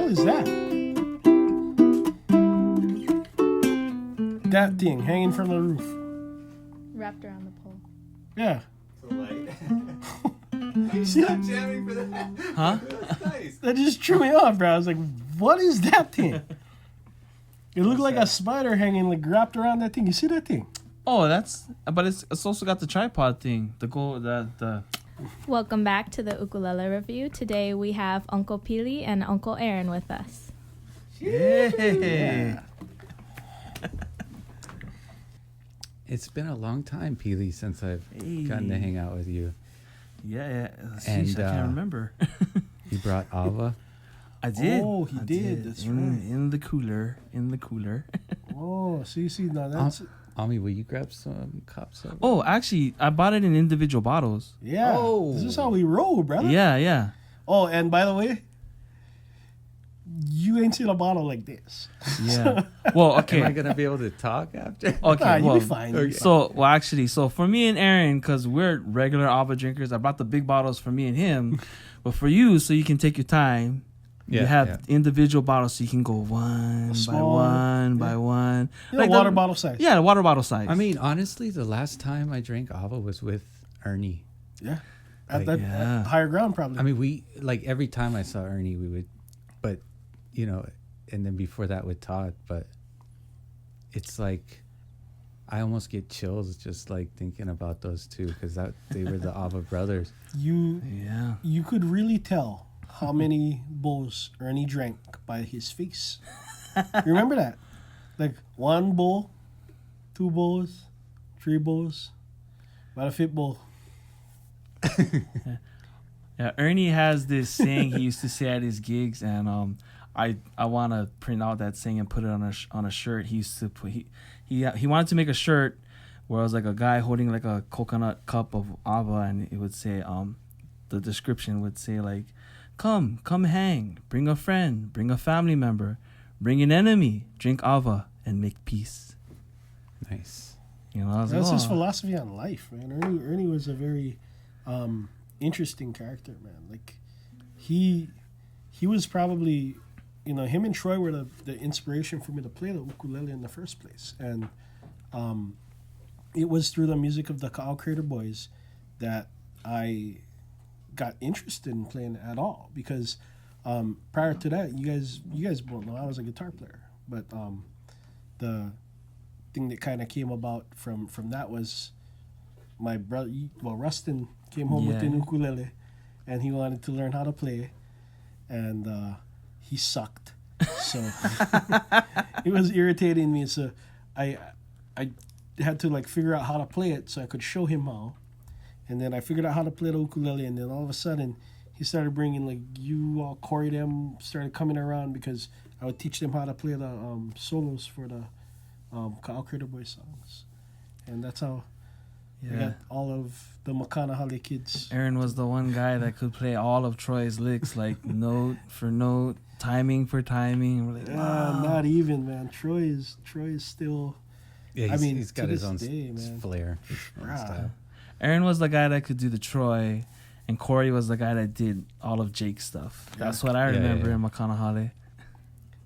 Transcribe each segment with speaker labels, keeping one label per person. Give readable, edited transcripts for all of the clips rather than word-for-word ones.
Speaker 1: hell is that? That thing hanging from the roof.
Speaker 2: Wrapped around the pole.
Speaker 1: Yeah.
Speaker 3: The light.
Speaker 1: See that?
Speaker 3: Jamming for that.
Speaker 4: Huh?
Speaker 3: That's nice.
Speaker 1: That just threw me off, bro. I was like, what is that thing? It looked like a spider hanging, like wrapped around that thing. You see that thing?
Speaker 4: Oh, but it's also got the tripod thing. The
Speaker 2: Welcome back to the ukulele review. Today we have Uncle Pili and Uncle Aaron with us.
Speaker 4: Yeah.
Speaker 5: It's been a long time, Pili, since I've gotten to hang out with you.
Speaker 4: Yeah.
Speaker 5: And,
Speaker 4: I can't remember.
Speaker 5: You brought Ava.
Speaker 4: I did.
Speaker 1: Oh, he did. That's right.
Speaker 4: In the cooler.
Speaker 1: Oh, see, now that's...
Speaker 5: Ami, will you grab some cups?
Speaker 4: Oh, actually, I bought it in individual bottles.
Speaker 1: Yeah.
Speaker 5: Oh.
Speaker 1: This is how we roll, brother.
Speaker 4: Yeah.
Speaker 1: Oh, and by the way, you ain't seen a bottle like this.
Speaker 4: Yeah. Well, okay.
Speaker 5: Am I going to be able to talk after?
Speaker 4: Okay,
Speaker 1: Nah,
Speaker 4: well,
Speaker 1: you'll be fine.
Speaker 5: Okay.
Speaker 4: So for me and Aaron, because we're regular Ava drinkers, I brought the big bottles for me and him. But for you, so you can take your time, you have individual bottles so you can go one by one.
Speaker 1: Like water bottle size.
Speaker 4: Yeah, the water bottle size.
Speaker 5: I mean, honestly, the last time I drank Ava was with Ernie.
Speaker 1: Yeah.
Speaker 5: Like,
Speaker 1: At higher ground, probably.
Speaker 5: I mean, we, like, every time I saw Ernie, we would, but, you know, and then before that with Todd, but it's like, I almost get chills just, like, thinking about those two, because they were the Ava brothers.
Speaker 1: You could really tell how many bowls Ernie drank by his face. You remember that? Like 1 bowl, 2 bowls, 3 bowls, about a 5th bowl.
Speaker 4: Yeah, Ernie has this saying he used to say at his gigs, and I want to print out that saying and put it on a shirt. He used to put he wanted to make a shirt where it was like a guy holding like a coconut cup of Ava, and it would say the description would say like, Come hang, bring a friend, bring a family member, bring an enemy, drink Ava, and make peace.
Speaker 5: Nice.
Speaker 4: You know,
Speaker 1: That's his philosophy on life, man. Ernie was a very interesting character, man. Like he was probably, you know, him and Troy were the inspiration for me to play the ukulele in the first place. And it was through the music of the Crowell Crater Boys that I got interested in playing at all, because prior to that, you guys both know I was a guitar player, but the thing that kind of came about from that was my brother, Rustin came home with an ukulele, and he wanted to learn how to play, and he sucked, so it was irritating me. So I had to like figure out how to play it so I could show him how. And then I figured out how to play the ukulele, and then all of a sudden, he started bringing, like, Corey, them started coming around, because I would teach them how to play the solos for the Crowell Crater Boy songs. And that's how I got all of the Makanahale kids.
Speaker 4: Aaron was the one guy that could play all of Troy's licks, like note for note, timing for timing. We're like, wow.
Speaker 1: Not even, man. Troy is still...
Speaker 5: Yeah, he's got his own
Speaker 1: man.
Speaker 5: flair and style.
Speaker 4: Aaron was the guy that could do the Troy, and Corey was the guy that did all of Jake's stuff. That's what I remember in Makanahale.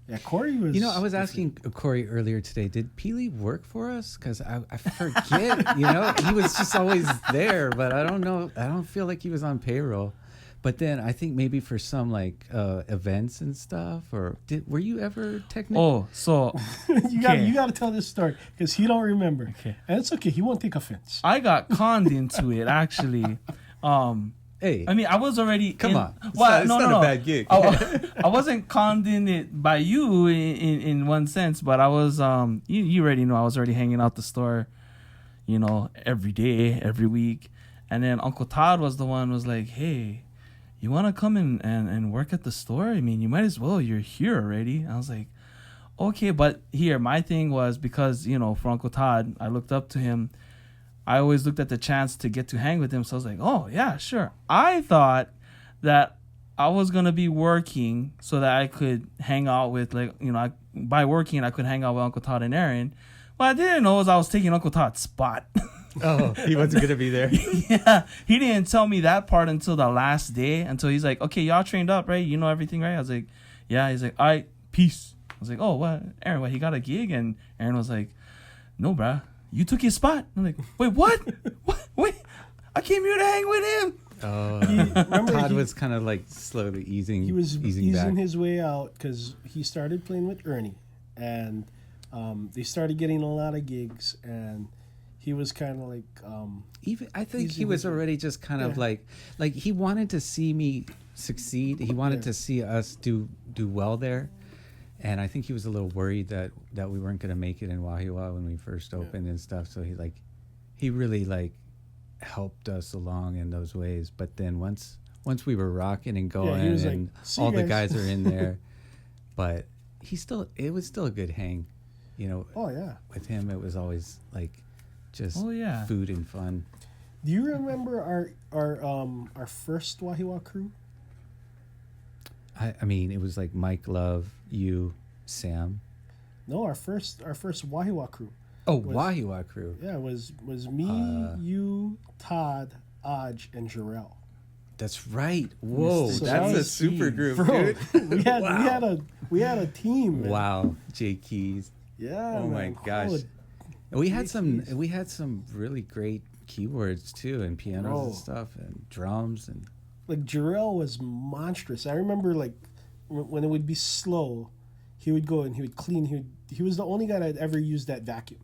Speaker 1: Yeah, Corey was...
Speaker 5: You know, I was asking Corey earlier today, did Pili work for us? Because I forget, you know, he was just always there, but I don't know. I don't feel like he was on payroll. But then I think maybe for some like events and stuff, or were you ever technically?
Speaker 4: Oh, so
Speaker 1: you got to tell this story, because he don't remember. Okay, and it's okay. He won't take offense.
Speaker 4: I got conned into it actually.
Speaker 5: Hey,
Speaker 4: I mean, I was already
Speaker 5: come on.
Speaker 4: Well,
Speaker 5: it's not a bad gig.
Speaker 4: I wasn't conned in it by you in one sense, but I was you already know I was already hanging out the store, you know, every day, every week, and then Uncle Todd was the one was like, hey, you want to come in and work at the store? I mean, you might as well. You're here already. I was like, okay. But here, my thing was, because, you know, for Uncle Todd, I looked up to him. I always looked at the chance to get to hang with him. So I was like, oh, yeah, sure. I thought that I was going to be working so that I could hang out with, like, you know, by working, I could hang out with Uncle Todd and Aaron. What I didn't know was I was taking Uncle Todd's spot.
Speaker 5: Oh, he wasn't going to be there.
Speaker 4: Yeah, he didn't tell me that part until the last day, until he's like, okay, y'all trained up, right? You know everything, right? I was like, Yeah, he's like, all right, peace. I was like, oh, what? Aaron, what? He got a gig? And Aaron was like, no, bruh. You took his spot. I'm like, wait, what? What? Wait, I came here to hang with him.
Speaker 5: Oh,
Speaker 1: remember
Speaker 5: Todd
Speaker 1: he-
Speaker 5: was kind of like slowly easing.
Speaker 1: He was
Speaker 5: easing
Speaker 1: easing
Speaker 5: back.
Speaker 1: his way out because he started playing with Ernie, and they started getting a lot of gigs, and he was kind of like,
Speaker 5: Even I think
Speaker 1: Easing
Speaker 5: he was
Speaker 1: his way.
Speaker 5: already just kind of
Speaker 1: Yeah.
Speaker 5: like he wanted to see me succeed. He wanted
Speaker 1: Yeah.
Speaker 5: to see us do well there, and I think he was a little worried that we weren't going to make it in Wahiawa when we first opened and stuff. So he really helped us along in those ways. But then once we were rocking and going,
Speaker 1: was like,
Speaker 5: and
Speaker 1: "See
Speaker 5: all
Speaker 1: you
Speaker 5: the
Speaker 1: guys."
Speaker 5: guys are in there, but it was still a good hang,
Speaker 1: oh yeah.
Speaker 5: with him. It was always just
Speaker 4: Oh, yeah.
Speaker 5: food and fun.
Speaker 1: Do you remember our first Wahiawa crew?
Speaker 5: I mean, it was like Mike Love, you, Sam.
Speaker 1: No, our first Wahiawa crew.
Speaker 5: Oh,
Speaker 1: Was-
Speaker 5: Wahiawa crew.
Speaker 1: Yeah, it was me, you, Todd, Aj, and Jarrell.
Speaker 5: That's right. Whoa,
Speaker 1: So
Speaker 5: that's
Speaker 1: that
Speaker 5: a
Speaker 1: was
Speaker 5: super group,
Speaker 1: Bro,
Speaker 5: dude.
Speaker 1: we had a team. Man.
Speaker 5: Wow, Jay Keys.
Speaker 1: Yeah.
Speaker 5: Oh my
Speaker 1: man.
Speaker 5: gosh.
Speaker 1: Holy-
Speaker 5: We had
Speaker 1: Jay Keys.
Speaker 5: some really great keyboards too, and pianos
Speaker 1: Bro.
Speaker 5: and stuff, and drums and
Speaker 1: Like Jarrell was monstrous. I remember when it would be slow, he would go and he would clean. He was the only guy that ever used that vacuum.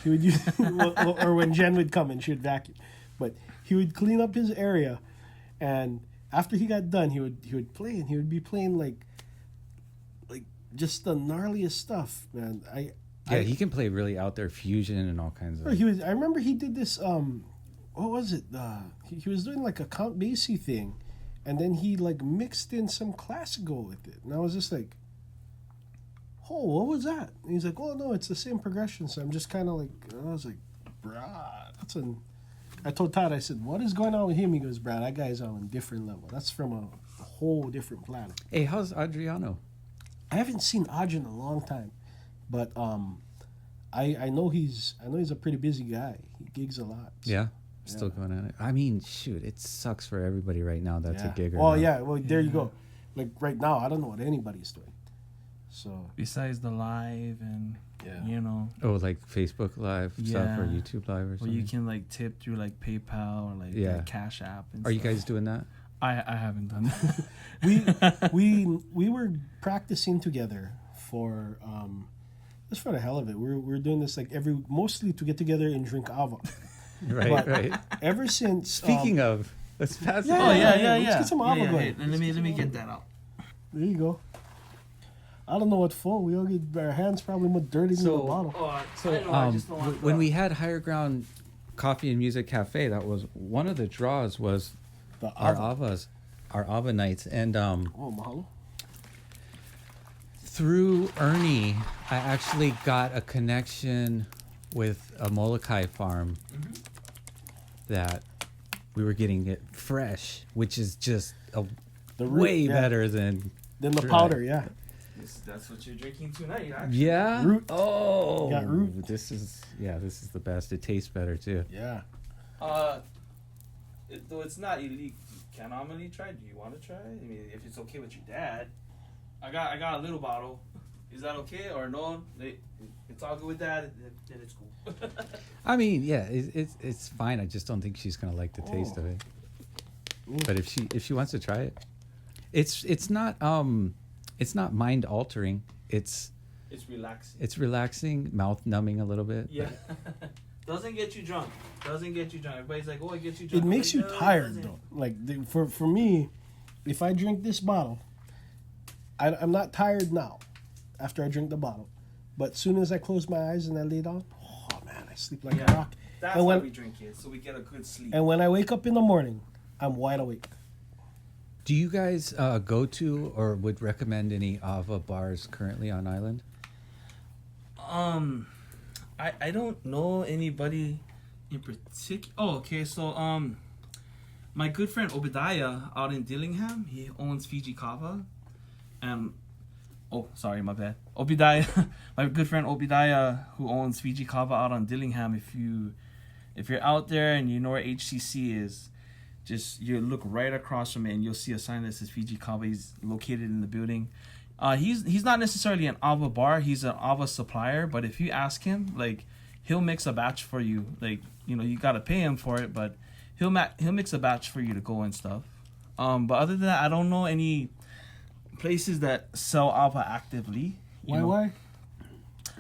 Speaker 1: He would use, or when Jen would come and she would vacuum, but he would clean up his area, and after he got done, he would play, and he would be playing like just the gnarliest stuff, man.
Speaker 5: he can play really out there fusion and all kinds of.
Speaker 1: I remember he did this. What was it? He was doing like a Count Basie thing, and then he mixed in some classical with it, and I was just like, "Oh, what was that?" And he's like, "Oh no, it's the same progression." So I'm just kind of I was like, "Brah, that's an." I told Todd, I said, "What is going on with him?" He goes, "Brad, that guy's on a different level. That's from a whole different planet."
Speaker 5: Hey, how's Adriano?
Speaker 1: I haven't seen Aj in a long time, but I know he's a pretty busy guy. He gigs a lot. so-
Speaker 5: Yeah, still going at it. I mean, shoot, it sucks for everybody right now. That's
Speaker 1: Yeah.
Speaker 5: a gigger.
Speaker 1: Oh
Speaker 5: now.
Speaker 1: yeah, well there you go. Like right now, I don't know what anybody's doing. So
Speaker 4: Besides the live and,
Speaker 1: Yeah.
Speaker 5: Oh, like Facebook Live stuff or
Speaker 4: Yeah.
Speaker 5: YouTube Live or
Speaker 4: where
Speaker 5: something.
Speaker 4: you can tip through PayPal or
Speaker 5: Yeah.
Speaker 4: Cash App. And
Speaker 5: Are you
Speaker 4: stuff.
Speaker 5: guys doing that?
Speaker 4: I haven't done that.
Speaker 1: we were practicing together for just for the hell of it. We're doing this mostly to get together and drink ava.
Speaker 5: Right,
Speaker 1: But
Speaker 5: right.
Speaker 1: Ever since
Speaker 5: Speaking of, let's pass it.
Speaker 1: Yeah.
Speaker 4: Oh yeah, yeah,
Speaker 1: let's
Speaker 4: yeah.
Speaker 1: get some
Speaker 4: yeah,
Speaker 1: Ava
Speaker 4: yeah.
Speaker 1: going.
Speaker 4: Hey, let me get that out.
Speaker 1: there you go. I don't know what for. We all get our hands probably more dirty than the
Speaker 5: So-
Speaker 1: bottle.
Speaker 5: When we had Higher Ground Coffee and Music Cafe, that was one of the draws was
Speaker 1: The
Speaker 5: our
Speaker 1: ava.
Speaker 5: our Ava nights, and
Speaker 1: Oh, mahalo.
Speaker 5: through Ernie, I actually got a connection with a Molokai farm that we were getting it fresh, which is just
Speaker 1: The root,
Speaker 5: way
Speaker 1: yeah.
Speaker 5: better than
Speaker 1: Than the
Speaker 5: Right.
Speaker 1: powder, yeah.
Speaker 4: That's what you're drinking tonight, actually.
Speaker 5: yeah.
Speaker 1: Root.
Speaker 5: Oh,
Speaker 1: Got root.
Speaker 5: this is the best. It tastes better too.
Speaker 1: Yeah.
Speaker 4: Though it's not illegal, can Amelie try? Do you want to try? I mean, if it's okay with your dad, I got a little bottle. Is that okay or no? It's all good with dad. Then it's cool.
Speaker 5: I mean, yeah, it's fine. I just don't think she's gonna like the taste
Speaker 1: Oh.
Speaker 5: of it.
Speaker 1: Mm.
Speaker 5: But if she wants to try it, it's not mind altering.
Speaker 4: It's relaxing.
Speaker 5: It's relaxing, mouth numbing a little bit.
Speaker 4: Yeah. Doesn't get you drunk. Everybody's like, oh, it gets you drunk.
Speaker 1: It makes
Speaker 4: I'm
Speaker 1: you
Speaker 4: like, no, it
Speaker 1: tired
Speaker 4: doesn't.
Speaker 1: though. For me, if I drink this bottle, I'm not tired now after I drink the bottle. But soon as I close my eyes and I lay down, oh man, I sleep like a
Speaker 4: Yeah.
Speaker 1: rock.
Speaker 4: That's
Speaker 1: And
Speaker 4: why
Speaker 1: when-
Speaker 4: we drink it, so we get a good sleep.
Speaker 1: And when I wake up in the morning, I'm wide awake.
Speaker 5: Do you guys go to or would recommend any Ava bars currently on Island?
Speaker 4: I don't know anybody in particular. Oh, okay. So my good friend Obadiah out in Dillingham, he owns Fiji Kava. Oh, sorry, my bad. Obadiah, my good friend Obadiah, who owns Fiji Kava out on Dillingham. If you're out there and you know where HCC is, just you look right across from it and you'll see a sign that says Fiji Kava. He's located in the building. He's not necessarily an Ava bar. He's an Ava supplier. But if you ask him, like, he'll mix a batch for you. Like, you gotta pay him for it, but he'll mix a batch for you to go and stuff. But other than that, I don't know any places that sell Ava actively.
Speaker 1: Why? Right?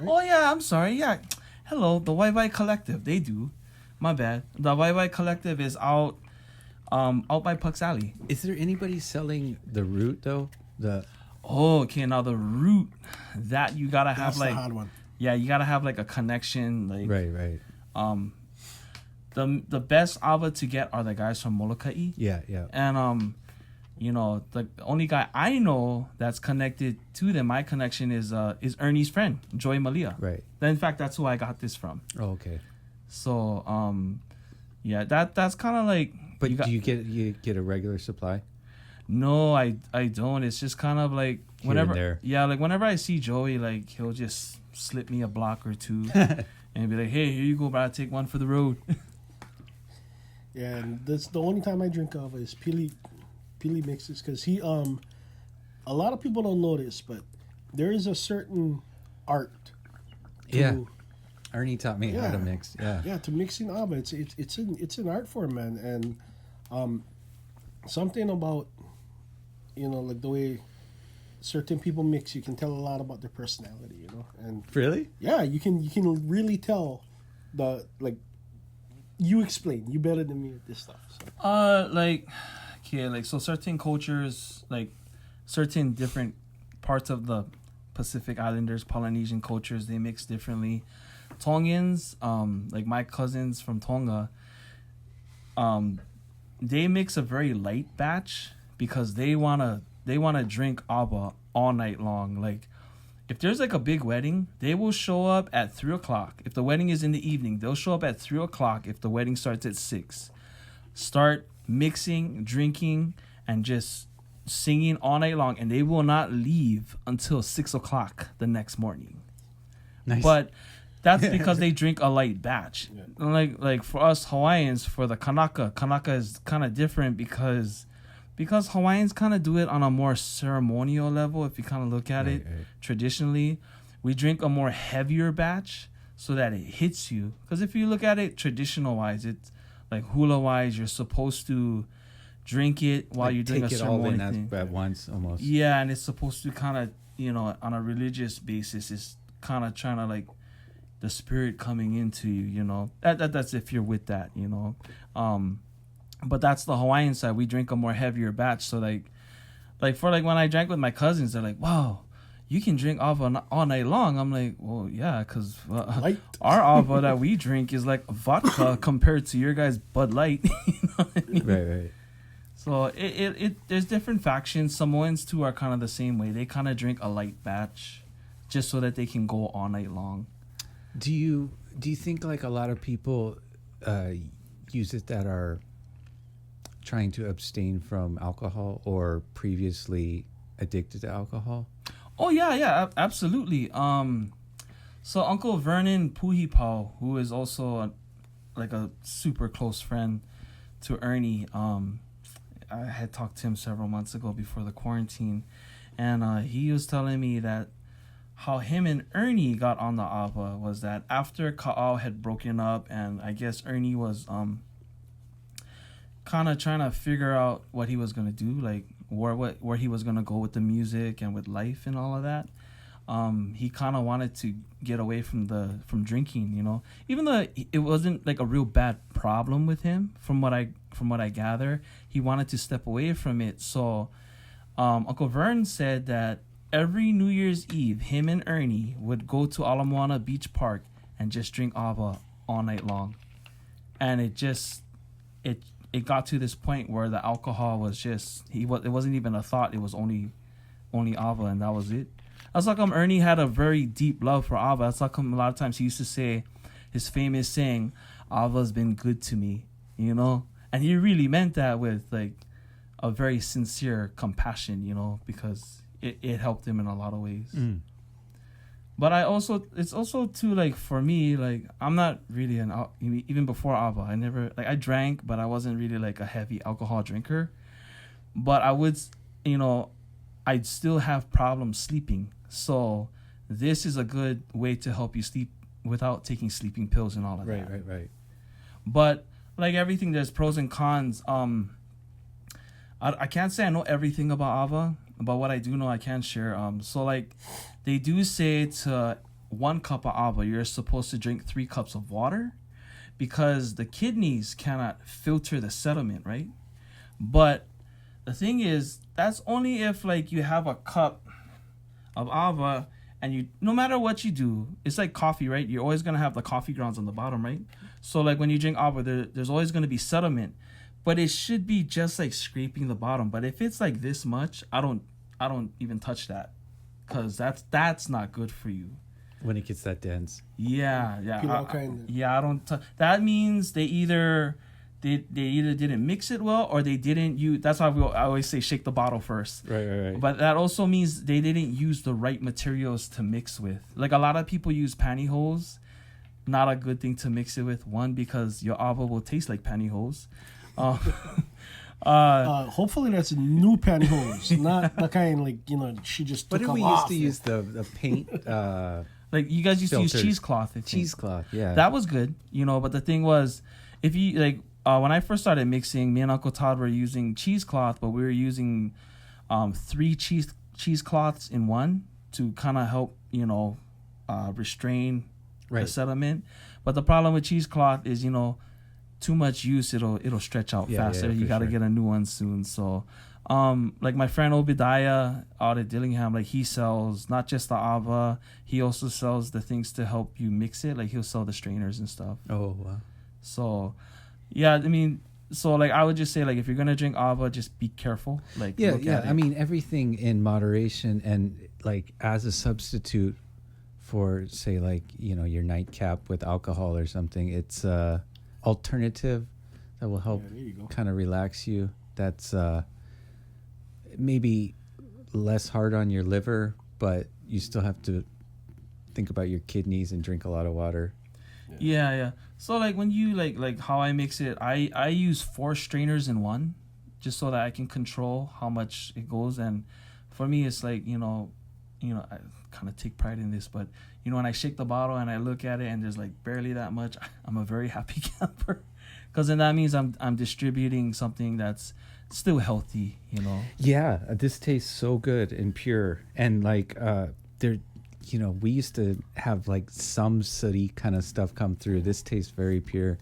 Speaker 4: Oh yeah, I'm sorry. Yeah, hello, the YY Collective. They do. My bad. The YY Collective is out by Puck's Alley.
Speaker 5: Is there anybody selling the root though?
Speaker 4: Oh, okay. Now the root that you gotta have
Speaker 1: That's the hard one.
Speaker 4: Yeah, you gotta have like a connection. Like
Speaker 5: Right.
Speaker 4: The best Ava to get are the guys from Molokai.
Speaker 5: Yeah.
Speaker 4: And the only guy I know that's connected to them, my connection is Ernie's friend, Joy Malia.
Speaker 5: Right.
Speaker 4: In fact, that's who I got this from.
Speaker 5: Oh, okay.
Speaker 4: So yeah, that's kind of like.
Speaker 5: But do you get a regular supply?
Speaker 4: No, I don't. It's just kind of like
Speaker 5: Here
Speaker 4: whenever.
Speaker 5: and there.
Speaker 4: Yeah, like whenever I see Joey, like he'll just slip me a block or two, and be like, "Hey, here you go, bro. Take one for the road."
Speaker 1: Yeah, and that's the only time I drink Ava is Pili mixes, because he a lot of people don't know this, but there is a certain art to,
Speaker 5: Yeah. Ernie taught me how
Speaker 1: Yeah.
Speaker 5: to mix. Yeah.
Speaker 1: to mixing Ava. It's an art form, man, and something about like the way certain people mix, you can tell a lot about their personality, and
Speaker 5: Really?
Speaker 1: yeah, you can really tell you explain, you better than me at this stuff. So.
Speaker 4: So certain cultures, like certain different parts of the Pacific Islanders, Polynesian cultures, they mix differently. Tongans, like my cousins from Tonga, they mix a very light batch because they wanna drink Ava all night long. Like, if there's like a big wedding, they will show up at 3:00. If the wedding is in the evening, they'll show up at 3:00. If the wedding starts at 6, start mixing, drinking, and just singing all night long, and they will not leave until 6:00 the next morning.
Speaker 5: Nice.
Speaker 4: But that's because they drink a light batch.
Speaker 1: Yeah.
Speaker 4: Like for us Hawaiians, for the Kanaka is kind of different because Hawaiians kind of do it on a more ceremonial level. If you kind of look at it traditionally, we drink a more heavier batch so that it hits you. Because if you look at it traditional wise, it's like hula wise, you're supposed to drink it while you're doing a
Speaker 5: take it all
Speaker 4: ceremony
Speaker 5: in
Speaker 4: thing.
Speaker 5: at once almost.
Speaker 4: Yeah, and it's supposed to kind of, on a religious basis, it's kind of trying to like the spirit coming into you, that's if you're with that, but that's the Hawaiian side. We drink a more heavier batch. So like for like when I drank with my cousins, they're like, wow, you can drink Ava all night long. I'm like, well, yeah, because our Ava that we drink is like vodka compared to your guys' Bud Light. You know what I mean?
Speaker 5: Right.
Speaker 4: So it there's different factions. Samoans too are kind of the same way. They kind of drink a light batch just so that they can go all night long.
Speaker 5: Do you think like a lot of people use it that are trying to abstain from alcohol or previously addicted to alcohol?
Speaker 4: Oh yeah, absolutely. So Uncle Vernon Puhipau, who is also a super close friend to Ernie, I had talked to him several months ago before the quarantine, and he was telling me that how him and Ernie got on the Ava was that after Ka'au had broken up, and I guess Ernie was kind of trying to figure out what he was gonna do, like where he was gonna go with the music and with life and all of that. He kind of wanted to get away from drinking, even though it wasn't like a real bad problem with him. From what I gather, he wanted to step away from it. So Uncle Vern said that every New Year's Eve, him and Ernie would go to Ala Moana Beach Park and just drink Ava all night long. And it got to this point where the alcohol was just it wasn't even a thought. It was only Ava, and that was it. That's how come Ernie had a very deep love for Ava. That's how come a lot of times he used to say his famous saying, "Ava's been good to me," and he really meant that with like a very sincere compassion, because it helped him in a lot of ways. But it's also too, like, for me, like, I'm not really even before Ava, I never, like, I drank, but I wasn't really like a heavy alcohol drinker. But I would, I'd still have problems sleeping. So this is a good way to help you sleep without taking sleeping pills and all of that.
Speaker 5: Right.
Speaker 4: But like everything, there's pros and cons. I can't say I know everything about Ava, but what I do know, I can share. So like, they do say to 1 cup of Ava, you're supposed to drink 3 cups of water, because the kidneys cannot filter the sediment, right? But the thing is, that's only if like you have a cup of Ava, and you, no matter what you do, it's like coffee, right? You're always gonna have the coffee grounds on the bottom, right? So like when you drink Ava, there's always gonna be sediment, but it should be just like scraping the bottom. But if it's like this much, I don't even touch that, because that's not good for you.
Speaker 5: When it gets that dense.
Speaker 4: Yeah.
Speaker 1: Feel all kind of-
Speaker 4: I don't. That means they either didn't mix it well, or they didn't use. That's why I always say shake the bottle first.
Speaker 5: Right.
Speaker 4: But that also means they didn't use the right materials to mix with. Like a lot of people use pantyhose. Not a good thing to mix it with. One, because your Ava will taste like pantyhose.
Speaker 1: Hopefully that's new pantyhose, not the kind like she just
Speaker 5: What
Speaker 1: took
Speaker 5: did we
Speaker 1: them
Speaker 5: used
Speaker 1: off.
Speaker 5: to use the paint
Speaker 4: Like you guys used to use
Speaker 5: Filters.
Speaker 4: cheesecloth. I think.
Speaker 5: cheesecloth? Yeah.
Speaker 4: That was good, but the thing was, if you like, when I first started mixing, me and Uncle Todd were using cheesecloth, but we were using 3 cheesecloths in one to kind of help, restrain the
Speaker 5: Right.
Speaker 4: sediment. But the problem with cheesecloth is, too much use, it'll stretch out
Speaker 5: Yeah,
Speaker 4: faster.
Speaker 5: yeah,
Speaker 4: You
Speaker 5: for
Speaker 4: got to
Speaker 5: sure.
Speaker 4: get a new one soon. So, like my friend Obadiah out at Dillingham, like he sells not just the Ava, he also sells the things to help you mix it. Like he'll sell the strainers and stuff.
Speaker 5: Oh wow.
Speaker 4: So, yeah, I mean, so like I would just say, like, if you're gonna drink Ava, just be careful. Like,
Speaker 5: Yeah,
Speaker 4: look
Speaker 5: yeah.
Speaker 4: at it.
Speaker 5: I mean, everything in moderation, and like as a substitute for, say, like your nightcap with alcohol or something. It's alternative that will help
Speaker 1: Yeah, there you go.
Speaker 5: kind of relax you. That's maybe less hard on your liver, but you still have to think about your kidneys and drink a lot of water.
Speaker 4: Yeah. So like when you like how I mix it, I use 4 strainers in one, just so that I can control how much it goes. And for me, it's like I kind of take pride in this, but when I shake the bottle and I look at it and there's like barely that much, I'm a very happy camper, because then that means I'm distributing something that's still healthy.
Speaker 5: Yeah, this tastes so good and pure, and like there. We used to have like some sooty kind of stuff come through. This tastes very pure.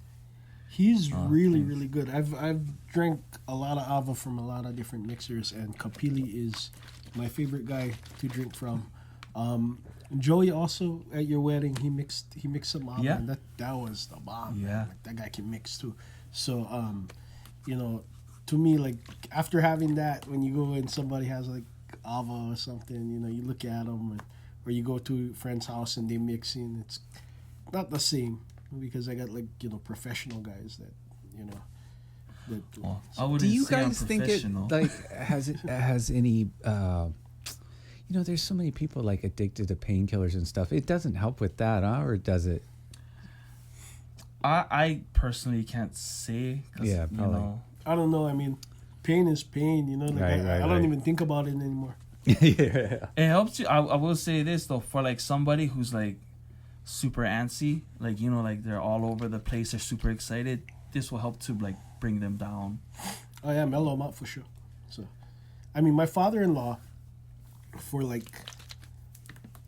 Speaker 1: He's really,
Speaker 4: thanks.
Speaker 1: really good. I've drank a lot of Ava from a lot of different mixers, and Kapili is my favorite guy to drink from. Joey also at your wedding, he mixed some Ava,
Speaker 4: Yeah.
Speaker 1: and that was the bomb.
Speaker 4: Yeah.
Speaker 1: Man. Like, that guy can mix too. So to me, like after having that, when you go and somebody has like Ava or something, you look at them, or you go to a friend's house and they mixing, it's not the same, because I got like professional guys that that
Speaker 4: Well, I wouldn't
Speaker 5: Do you
Speaker 4: say I'm
Speaker 5: guys think it
Speaker 4: professional.
Speaker 5: like has any? There's so many people like addicted to painkillers and stuff. It doesn't help with that, huh? Or does it?
Speaker 4: I personally can't say. 'Cause,
Speaker 5: Yeah, probably.
Speaker 1: I don't know. I mean, pain is pain, like
Speaker 5: Right,
Speaker 1: I don't
Speaker 5: right.
Speaker 1: even think about it anymore.
Speaker 5: Yeah.
Speaker 4: It helps you. I will say this though, for like somebody who's like super antsy, like like they're all over the place, they're super excited. This will help to like bring them down.
Speaker 1: Oh yeah, mellow them out for sure. So, I mean, my father-in-law, for like,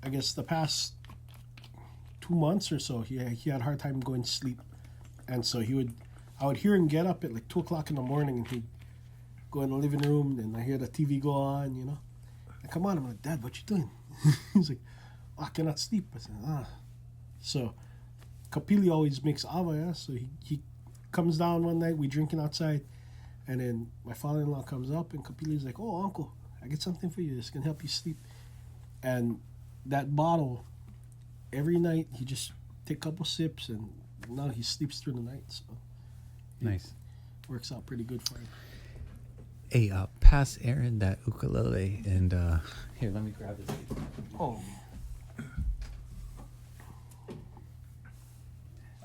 Speaker 1: I guess the past 2 months or so, he had a hard time going to sleep, and so I would hear him get up at like 2:00 in the morning, and he'd go in the living room, and I hear the TV go on, and come on, I'm like, Dad, what you doing? He's like, oh, I cannot sleep. I said, So, Kapili always makes Ava, yeah? So he comes down one night, we drinking outside, and then my father-in-law comes up, and Kapili's like, oh, uncle, I get something for you. This can help you sleep. And that bottle, every night, he just take a couple sips, and now he sleeps through the night. So
Speaker 5: Nice.
Speaker 1: works out pretty good for him.
Speaker 5: Hey, pass Aaron that ukulele, and here, let me grab this.
Speaker 4: Oh.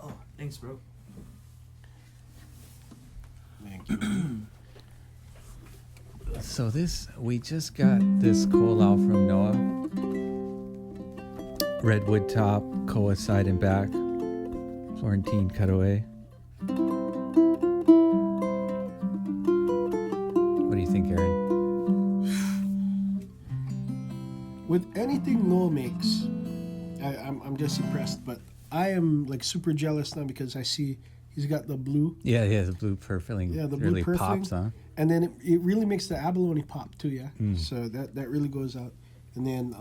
Speaker 4: Oh, thanks, bro.
Speaker 1: Thank you.
Speaker 5: So we just got this kolau from Noah. Redwood top, koa side and back, Florentine cutaway. What do you think, Aaron?
Speaker 1: With anything Noah makes, I'm just impressed. But I am like super jealous now because I see he's got the blue.
Speaker 5: Yeah, the blue purfling.
Speaker 1: Yeah, the blue
Speaker 5: really
Speaker 1: purfling.
Speaker 5: pops, huh?
Speaker 1: And then it really makes the abalone pop too, yeah. So that really goes out. And then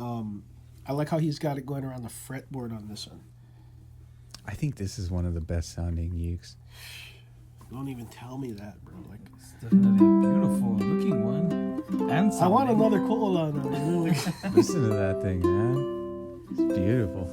Speaker 1: I like how he's got it going around the fretboard on this one.
Speaker 5: I think this is one of the best sounding ukes.
Speaker 1: Don't even tell me that, bro. Like,
Speaker 4: It's definitely a beautiful looking one. And
Speaker 1: I want
Speaker 4: sounding.
Speaker 1: another koala now. You know, like,
Speaker 5: Listen to that thing, man. It's beautiful.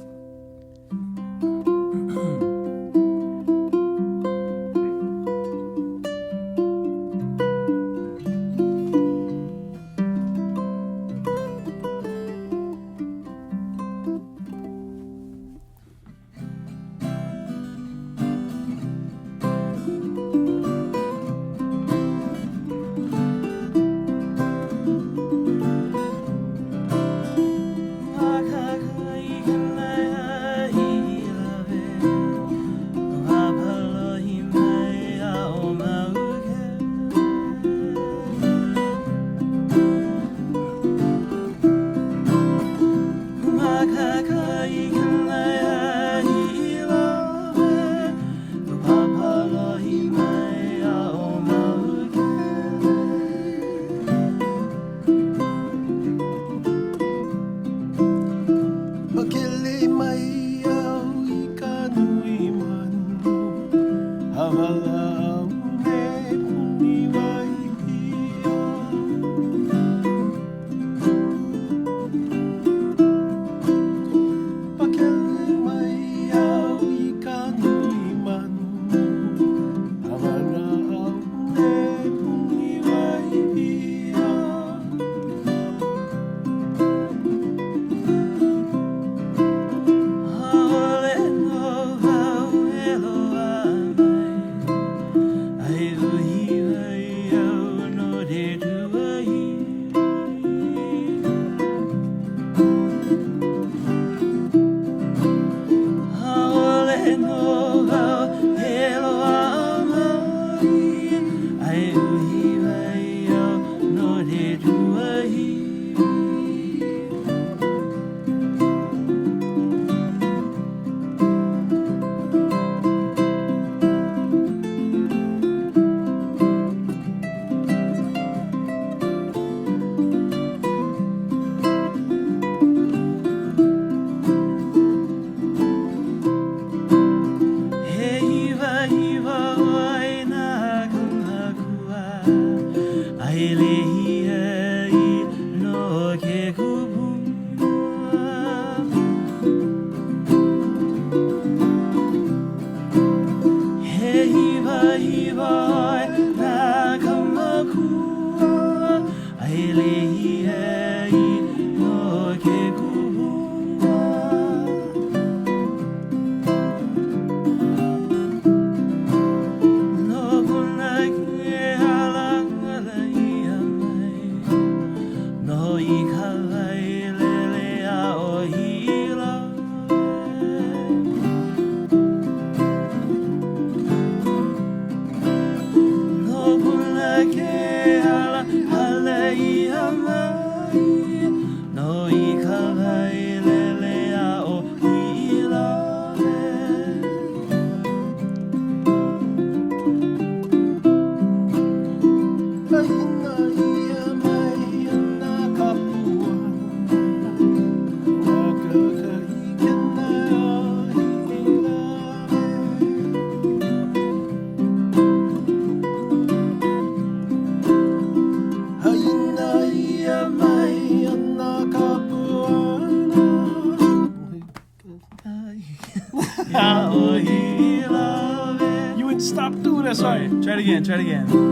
Speaker 1: you would stop doing that
Speaker 4: Sorry,
Speaker 1: song.
Speaker 4: try it again, try it again.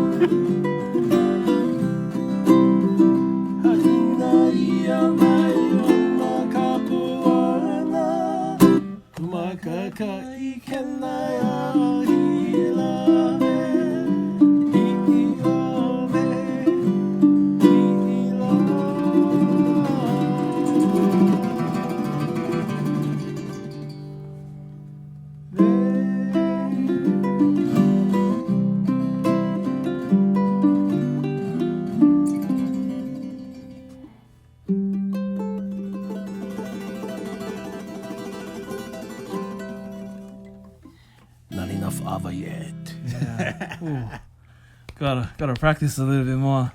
Speaker 1: Ava yet.
Speaker 4: Yeah. Ooh. Gotta practice a little bit more.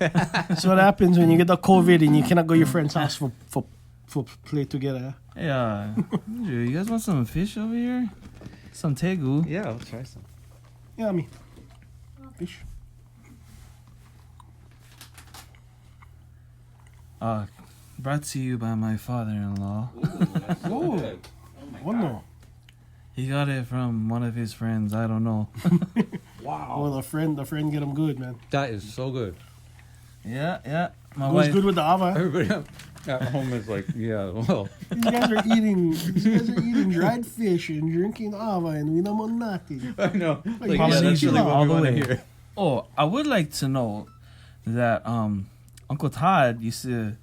Speaker 1: So what happens when you get the COVID and you cannot go to your friend's house for play together?
Speaker 4: Yeah. Andrew, you guys want some fish over here? Some tegu.
Speaker 5: Yeah, I'll try some.
Speaker 1: Yeah, me. Fish.
Speaker 4: Brought to you by my father-in-law.
Speaker 1: Oh, oh no.
Speaker 4: He got it from one of his friends. I don't know.
Speaker 1: Oh, the friend get him good, man.
Speaker 5: That is so good.
Speaker 4: Yeah. My
Speaker 1: It was
Speaker 4: wife.
Speaker 1: good with the Ava.
Speaker 5: Everybody at home is like, yeah, well,
Speaker 1: These guys are eating dried fish and drinking Ava and we don't want nothing.
Speaker 5: I know.
Speaker 1: Like,
Speaker 5: Like,
Speaker 1: yeah,
Speaker 5: yeah, that's really
Speaker 4: all
Speaker 5: what we
Speaker 4: the
Speaker 5: want to
Speaker 4: way.
Speaker 5: hear.
Speaker 4: Oh, I would like to know that Uncle Todd used to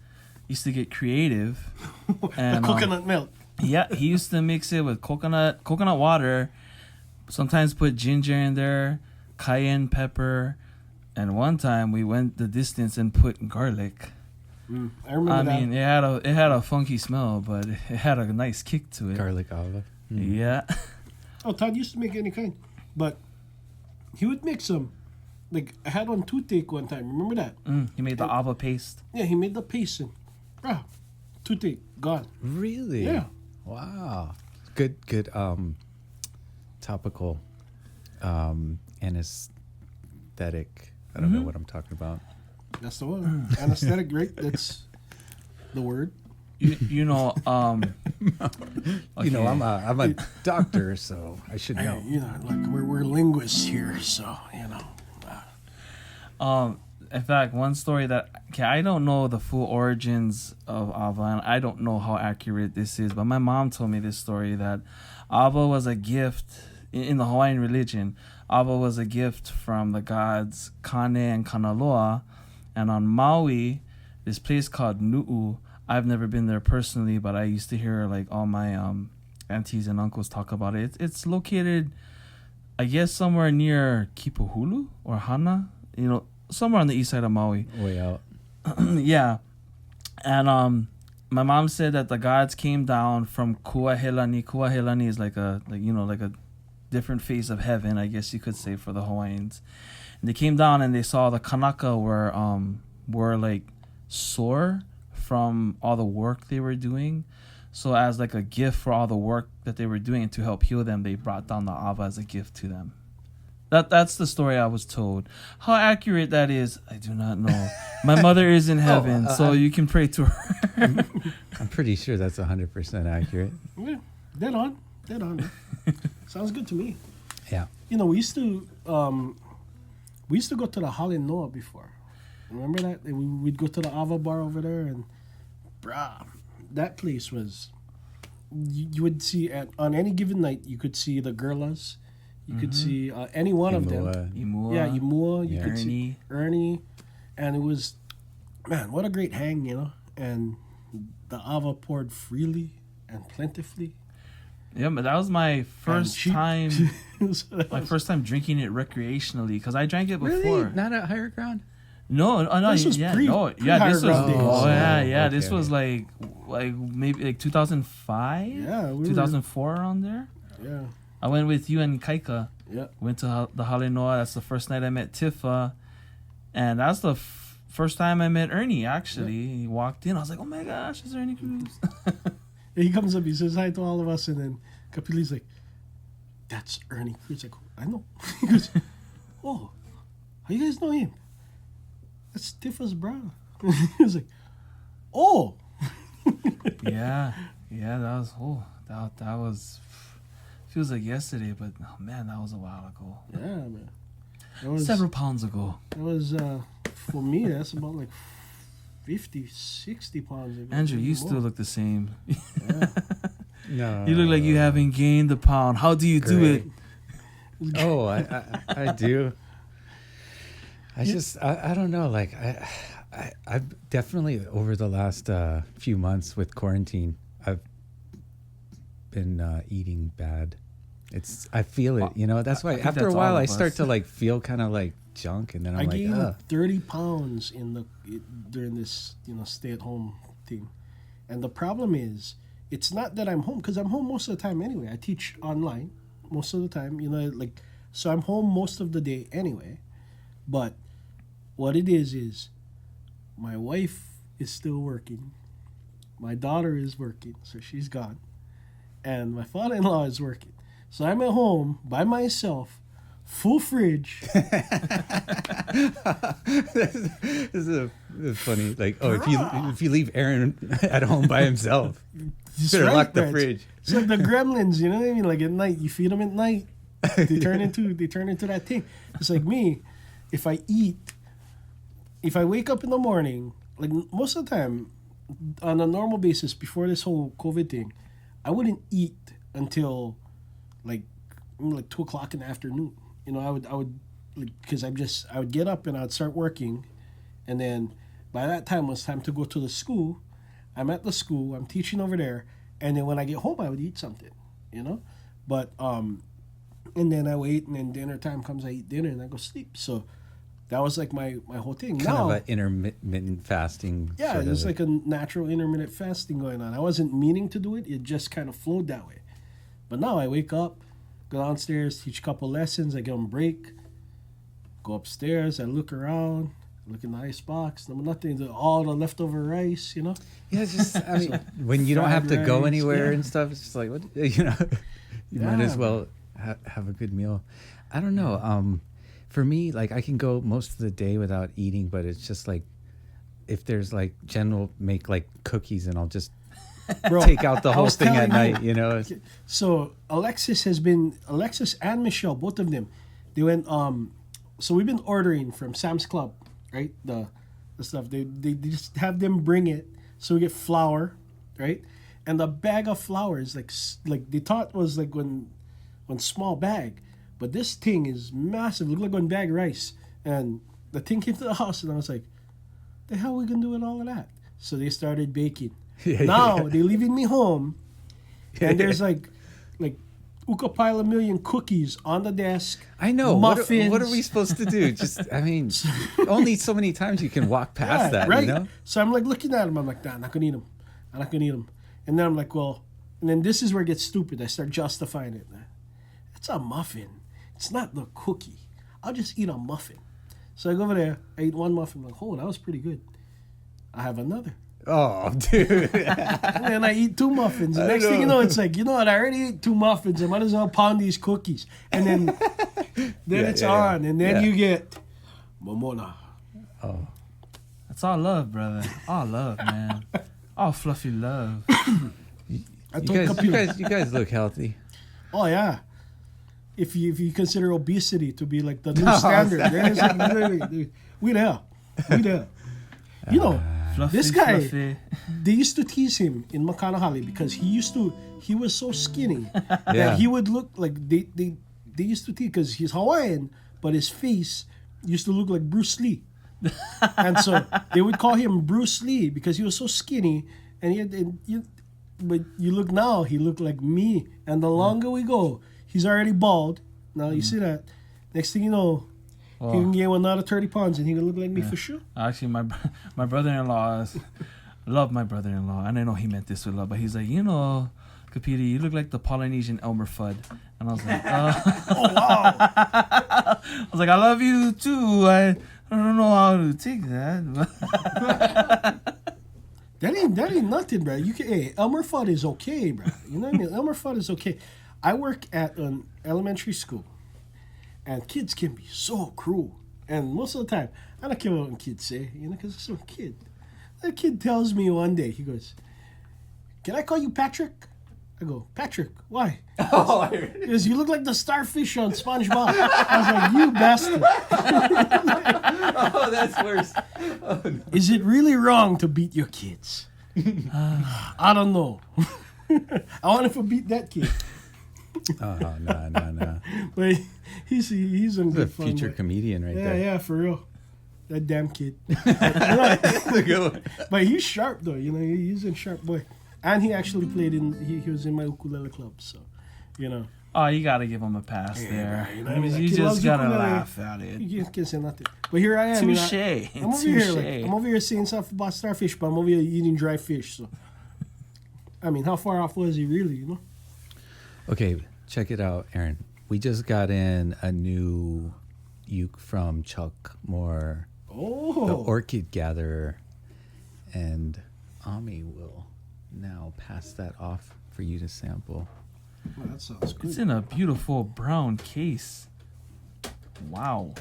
Speaker 4: get creative. And,
Speaker 1: The coconut milk.
Speaker 4: Yeah, he used to mix it with coconut water. Sometimes put ginger in there, cayenne pepper, and one time we went the distance and put garlic.
Speaker 1: I remember
Speaker 4: I mean, it had a funky smell, but it had a nice kick to it.
Speaker 5: Garlic olive.
Speaker 4: Yeah.
Speaker 1: Oh, Todd used to make any kind, but he would make some. Like I had one toothache one time. Remember that?
Speaker 4: He made the ava paste.
Speaker 1: Yeah, he made the paste and toothache gone.
Speaker 5: Really?
Speaker 1: Yeah.
Speaker 5: Wow. Good topical anesthetic. I don't know what I'm talking about.
Speaker 1: That's the one. Anesthetic, right? That's the word.
Speaker 4: You know,
Speaker 5: You know,
Speaker 4: okay.
Speaker 5: I'm a doctor, so I should know.
Speaker 1: You know, like we're linguists here, so you know.
Speaker 4: In fact, one story that I don't know the full origins of Ava, and I don't know how accurate this is, but my mom told me this story that Ava was a gift in the Hawaiian religion. Ava was a gift from the gods Kane and Kanaloa, and on Maui, this place called Nu'u. I've never been there personally, but I used to hear like all my aunties and uncles talk about it. It's located, I guess, somewhere near Kipuhulu or Hana. You know, somewhere on the east side of Maui.
Speaker 5: Way out.
Speaker 4: Yeah. And my mom said that the gods came down from Kuahelani. Kuahelani is like a different face of heaven, I guess you could say, for the Hawaiians. And they came down and they saw the Kanaka were like sore from all the work they were doing. So as like a gift for all the work that they were doing and to help heal them, they brought down the Ava as a gift to them. That's the story I was told. How accurate that is, I do not know. My mother is in heaven, so you can pray to her.
Speaker 5: I'm pretty sure that's 100% accurate.
Speaker 1: Yeah, dead on. Sounds good to me.
Speaker 5: Yeah.
Speaker 1: You know, we used to go to the Hale Noa before. Remember that? And we'd go to the Ava bar over there, and that place was. You would see on any given night, you could see the Gurlas. You could see any one of them.
Speaker 4: Imua,
Speaker 1: Yeah, Imua. You could
Speaker 4: Ernie.
Speaker 1: see Ernie, and it was, man, what a great hang, you know. And the Ava poured freely and plentifully.
Speaker 4: Yeah, but that was my first
Speaker 1: cheap.
Speaker 4: time.
Speaker 1: So that
Speaker 4: My
Speaker 1: was-
Speaker 4: first time drinking it recreationally, because I drank it before.
Speaker 5: Really? Not at higher ground?
Speaker 4: No,
Speaker 1: This was
Speaker 4: yeah,
Speaker 1: pre-
Speaker 4: no,
Speaker 1: pre-
Speaker 4: yeah,
Speaker 1: Higher
Speaker 4: this was,
Speaker 1: Ground days.
Speaker 4: yeah,
Speaker 5: Okay,
Speaker 4: this was
Speaker 5: okay.
Speaker 4: like maybe like 2005,
Speaker 1: Yeah, we were-
Speaker 4: 2004 around there.
Speaker 1: Yeah,
Speaker 4: I went with you and Kaika.
Speaker 1: yeah.
Speaker 4: Went to the Hale Noa. That's the first night I met Tifa, and that's the first time I met Ernie. Actually, he walked in. I was like, "Oh my gosh, it's Ernie Cruz."
Speaker 1: He comes up, he says hi to all of us, and then Kapili's like, "That's Ernie Cruz." Like, I know. He goes, "Oh, how you guys know him?" That's Tifa's brother. He was like, "Oh."
Speaker 4: yeah, that was that was feels like yesterday, but oh man, that was a while ago.
Speaker 1: Yeah, man. That was
Speaker 4: Several pounds ago.
Speaker 1: That was for me. That's about like 50, 60 pounds ago.
Speaker 4: Andrew, you
Speaker 1: More.
Speaker 4: still look the same.
Speaker 5: No.
Speaker 4: You look like you haven't gained a pound. How do you do it?
Speaker 5: Great. Oh, I do. I don't know. Like I've definitely over the last few months with quarantine, I've been eating bad. I feel it, you know. That's why
Speaker 4: think
Speaker 5: after a
Speaker 4: that's
Speaker 5: while
Speaker 4: all
Speaker 5: I
Speaker 4: of
Speaker 5: start
Speaker 4: us.
Speaker 5: to like feel kind of like junk, and then
Speaker 1: I
Speaker 5: I'm like,
Speaker 1: gained
Speaker 5: ugh.
Speaker 1: 30 pounds during this stay-at-home thing, and the problem is it's not that I'm home, because I'm home most of the time anyway. I teach online most of the time. You know, like So I'm home most of the day anyway. But what it is my wife is still working. My daughter is working, so she's gone. And my father-in-law is working. So I'm at home by myself, full fridge.
Speaker 5: This is funny. Like, oh, if you leave Aaron at home by himself,
Speaker 1: Just
Speaker 5: better
Speaker 1: right,
Speaker 5: lock the
Speaker 1: man.
Speaker 5: fridge.
Speaker 1: It's like the gremlins, you know what I mean? Like at night, you feed them at night, they turn into that thing. It's like me, if I wake up in the morning, like most of the time, on a normal basis before this whole COVID thing, I wouldn't eat until like 2 o'clock in the afternoon. You know, I would because I would get up and I'd start working, and then by that time it was time to go to the school. I'm at the school, I'm teaching over there, and then when I get home I would eat something, you know? But and then I wait, and then dinner time comes, I eat dinner and I go sleep. So that was like my whole thing.
Speaker 5: Kind of an intermittent fasting.
Speaker 1: Yeah,
Speaker 5: sort
Speaker 1: it was
Speaker 5: of.
Speaker 1: like a natural intermittent fasting going on. I wasn't meaning to do it. It just kind of flowed that way. But now I wake up, go downstairs, teach a couple lessons, I give them a break, go upstairs, I look around, look in the ice box, nothing, all the leftover rice, you know?
Speaker 5: Yeah, it's just, I mean, when you don't have to
Speaker 1: fried
Speaker 5: go
Speaker 1: rice,
Speaker 5: anywhere
Speaker 1: yeah.
Speaker 5: and stuff, it's just like, what, you know, you might
Speaker 1: Yeah,
Speaker 5: as well have a good meal. I don't know. For me, like, I can go most of the day without eating, but it's just like, if there's like, Jen will make like cookies and I'll just
Speaker 1: Bro,
Speaker 5: take out the
Speaker 1: I
Speaker 5: whole
Speaker 1: was
Speaker 5: thing at
Speaker 1: telling you.
Speaker 5: night, you know?
Speaker 1: So Alexis and Michelle, both of them, they went, so we've been ordering from Sam's Club, right? The stuff, they just have them bring it. So we get flour, right? And the bag of flour is like they thought was like one small bag, but this thing is massive. Look like one bag of rice. And the thing came to the house, and I was like, the hell are we gonna do with all of that? So they started baking. Now they're leaving me home, and there's like uka pile a million cookies on the desk.
Speaker 5: I know.
Speaker 1: Muffins.
Speaker 5: What are we supposed to do? Just, I mean, only so many times you can walk past that,
Speaker 1: right.
Speaker 5: you know?
Speaker 1: So I'm like looking at them. I'm like, nah, I'm not gonna eat them. I'm not gonna eat them. And then I'm like, well, and then this is where it gets stupid. I start justifying it. It's a muffin. It's not the cookie. I'll just eat a muffin. So I go over there. I eat one muffin. I'm like, oh, that was pretty good. I have another.
Speaker 5: Oh, dude.
Speaker 1: And then I eat 2 muffins. The next thing you know, it's like, you know what? I already ate 2 muffins. I might as well pound these cookies. And then it's on. And then you get momona.
Speaker 5: Oh.
Speaker 4: That's all love, brother. All love, man. All fluffy love.
Speaker 1: I told Kapili.
Speaker 5: You guys look healthy.
Speaker 1: Oh, yeah. If you consider obesity to be like the new standard. There's like, literally, we there. You know,
Speaker 4: Fluffy,
Speaker 1: this guy,
Speaker 4: fluffy.
Speaker 1: they used to tease him in Makanahali because he was so skinny
Speaker 5: Yeah.
Speaker 1: that he would look like they used to tease because he's Hawaiian, but his face used to look like Bruce Lee. And so they would call him Bruce Lee because he was so skinny, but you look now, he looked like me. And the longer we go, he's already bald. Now you see that. Next thing you know, he can gain another 30 pounds and he can look like me for sure.
Speaker 4: Actually, my brother-in-law love my brother-in-law, and I know he meant this with love, but he's like, you know, Kapili, you look like the Polynesian Elmer Fudd. And I was like,
Speaker 1: Oh, wow.
Speaker 4: I was like, I love you too. I don't know how to take that.
Speaker 1: That ain't nothing, bro. Elmer Fudd is okay, bro. You know what I mean? Elmer Fudd is okay. I work at an elementary school, and kids can be so cruel. And most of the time, I don't care what kids say, you know, because it's a kid. The kid tells me one day, he goes, "Can I call you Patrick?" I go, "Patrick, why?" Because you look like the starfish on SpongeBob. I was like, "You bastard."
Speaker 5: Oh, that's worse. Oh, no.
Speaker 1: Is it really wrong to beat your kids? I don't know. I want to beat that kid.
Speaker 5: Oh, no.
Speaker 1: But he's in
Speaker 5: He's a
Speaker 1: good fun.
Speaker 5: future
Speaker 1: But
Speaker 5: comedian right there.
Speaker 1: yeah, for real. That damn kid.
Speaker 5: Good one.
Speaker 1: But he's sharp though, you know. He's a sharp boy, and he actually played he was in my ukulele club, so you know.
Speaker 4: Oh, you gotta give him a pass there.
Speaker 1: right, you know,
Speaker 4: I mean,
Speaker 1: that
Speaker 4: you
Speaker 1: kid
Speaker 4: just
Speaker 1: loves
Speaker 4: gotta
Speaker 1: ukulele.
Speaker 4: laugh at it.
Speaker 1: You can't say nothing. But here I am. you know,
Speaker 4: Touche.
Speaker 1: I'm over here.
Speaker 4: Touche.
Speaker 1: I'm over here saying stuff about starfish, but I'm over here eating dry fish. So, I mean, how far off was he really? You know.
Speaker 5: Okay, check it out, Aaron. we just got in a new uke from Chuck Moore, the
Speaker 1: Oh,
Speaker 5: Orchid Gatherer, and Ami will now pass that off for you to sample.
Speaker 1: well, that sounds good.
Speaker 4: It's in a beautiful brown case. Wow.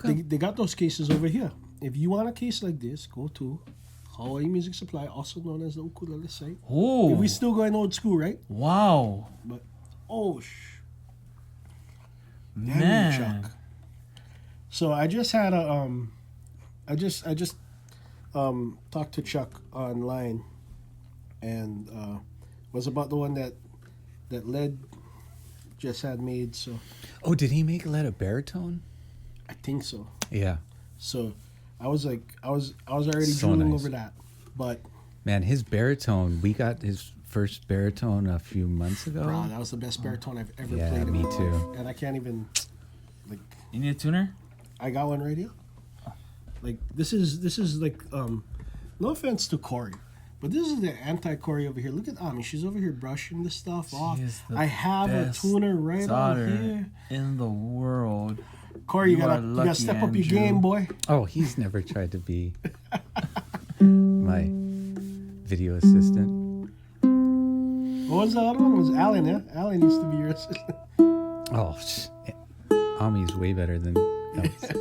Speaker 1: They got those cases over here. If you want a case like this, go to Hawaii Music Supply, also known as the ukulele site.
Speaker 4: Oh.
Speaker 1: We still going old school, right?
Speaker 4: Wow.
Speaker 1: But damn you,
Speaker 4: Man.
Speaker 1: Chuck. So I just had a I just talked to Chuck online, and was about the one that Led just had made. So
Speaker 5: Oh, did he make Let a baritone?
Speaker 1: I think so.
Speaker 5: Yeah.
Speaker 1: So I was already
Speaker 5: So
Speaker 1: drooling
Speaker 5: nice.
Speaker 1: over that, but
Speaker 5: Man, his baritone, we got his first baritone a few months ago.
Speaker 1: bro, that was the best baritone I've ever
Speaker 5: Yeah,
Speaker 1: played. in
Speaker 5: me
Speaker 1: my life.
Speaker 5: too.
Speaker 1: And I can't even
Speaker 4: You need a tuner?
Speaker 1: I got one right here. Like this is like no offense to Corey, but this is the anti-Corey over here. Look at Ami, she's over here brushing this stuff off.
Speaker 4: is the
Speaker 1: I have a
Speaker 4: best
Speaker 1: tuner right
Speaker 4: daughter
Speaker 1: on here.
Speaker 4: in the world.
Speaker 1: Corey, you
Speaker 4: You
Speaker 1: gotta
Speaker 4: are
Speaker 1: you gotta
Speaker 4: lucky,
Speaker 1: step up your
Speaker 4: Andrew.
Speaker 1: game, boy.
Speaker 5: Oh, he's never tried to be my video assistant.
Speaker 1: What was the other one? It was Alan, yeah? Alan used to be your assistant.
Speaker 5: Oh, Ami's way better than us.